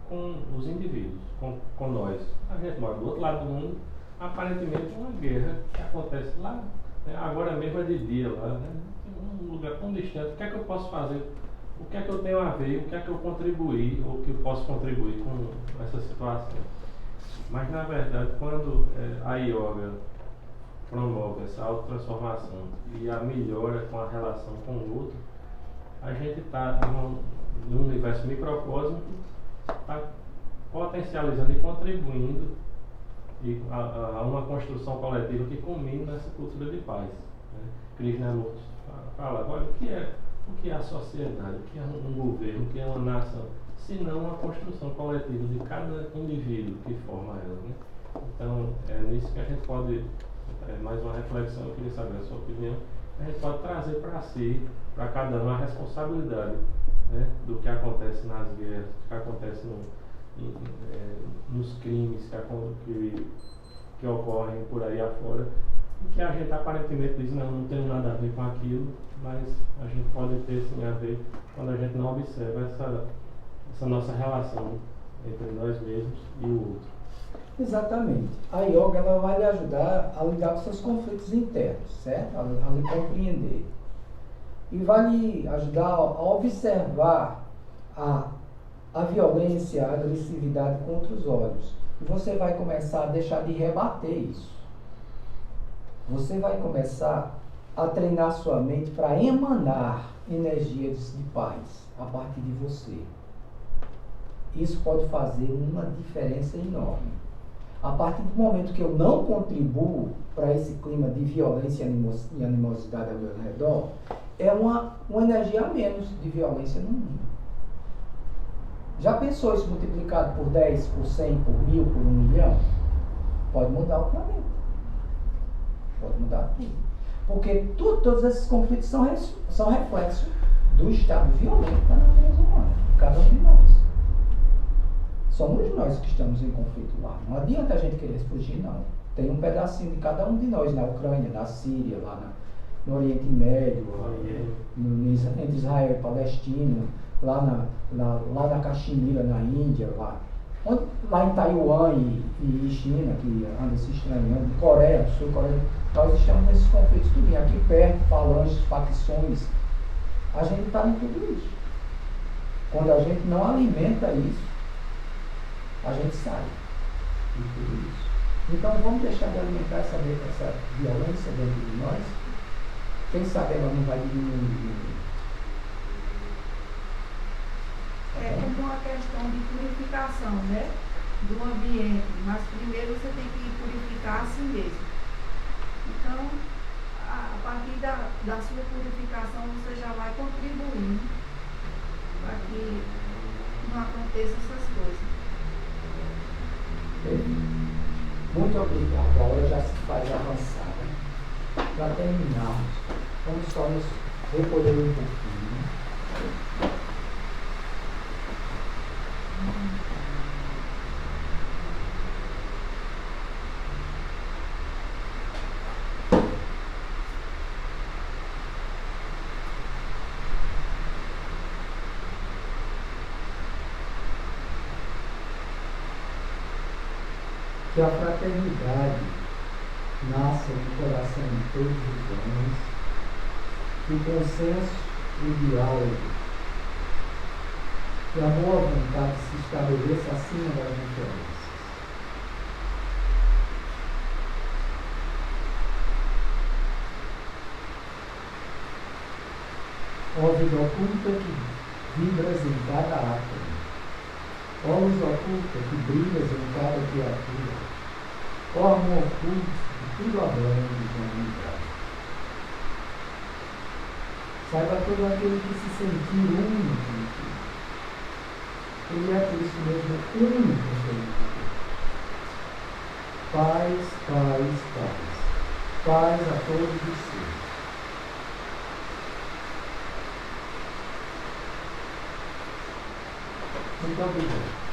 com os indivíduos, com nós. A gente mora do outro lado do mundo, aparentemente uma guerra que acontece lá, né, agora mesmo é de dia lá, né, um lugar tão distante. O que é que eu posso fazer? O que é que eu tenho a ver? O que é que eu contribuir? Ou que eu posso contribuir com essa situação? Mas na verdade, quando a yoga promove essa autotransformação e a melhora com a relação com o outro, a gente está num universo microcósmico, está potencializando e contribuindo a uma construção coletiva que culmina nessa cultura de paz. Né? Krishnamurti fala, olha, o que é a sociedade, o que é um governo, o que é uma nação, se não uma construção coletiva de cada indivíduo que forma ela. Né? Então, é nisso que a gente pode... mais uma reflexão, eu queria saber a sua opinião. A gente pode trazer para si, para cada um, a responsabilidade, né, do que acontece nas guerras, do que acontece nos crimes que ocorrem por aí afora, e que a gente aparentemente diz, não tem nada a ver com aquilo, mas a gente pode ter sim a ver quando a gente não observa essa nossa relação entre nós mesmos e o outro. Exatamente. A yoga ela vai lhe ajudar a lidar com seus conflitos internos, certo? A lhe compreender. e vai lhe ajudar a observar a violência, a agressividade com outros olhos. E você vai começar a deixar de rebater isso. Você vai começar a treinar sua mente para emanar energias de paz a partir de você. Isso pode fazer uma diferença enorme. A partir do momento que eu não contribuo para esse clima de violência e animosidade ao meu redor, é uma energia a menos de violência no mundo. Já pensou isso multiplicado por 10, por 100, por 1000, por 1 milhão? Pode mudar o planeta. Pode mudar tudo. Porque todos esses conflitos são reflexos do estado violento da natureza humana, de cada um de nós. Somos nós que estamos em conflito lá. Não adianta a gente querer fugir, não. Tem um pedacinho de cada um de nós na Ucrânia, na Síria, lá no Oriente Médio, entre Israel e Palestina, lá na Caxemira, na Índia, lá em Taiwan e China, que anda se estranhando, Coreia do Sul, Coreia. Nós estamos nesses conflitos tudo aqui perto, falanges, facções. A gente está em tudo isso. Quando a gente não alimenta isso, a gente sai de tudo isso. Então vamos deixar de alimentar essa violência dentro de nós. Quem sabe ela não vai diminuir. É como uma questão de purificação, né? Do ambiente. Mas primeiro você tem que purificar a si mesmo. Então, a partir da sua purificação, você já vai contribuindo para que não aconteçam essas coisas. Muito obrigado. A hora já se faz avançada. Para terminarmos, vamos só nos recolher um pouquinho. Que a fraternidade nasça no coração de todos os homens, que o consenso e o diálogo, que a boa vontade se estabeleça acima das diferenças. Ó vida oculta que vibras em cada átomo, ó luz oculta que brilhas em cada criatura, ó amor oculto que tudo abrange de humanidade. Saiba todo aquele que se sentir único em ti. Ele é por isso mesmo único em ti. Paz, paz, paz. Paz a todos os seres. Muito obrigado.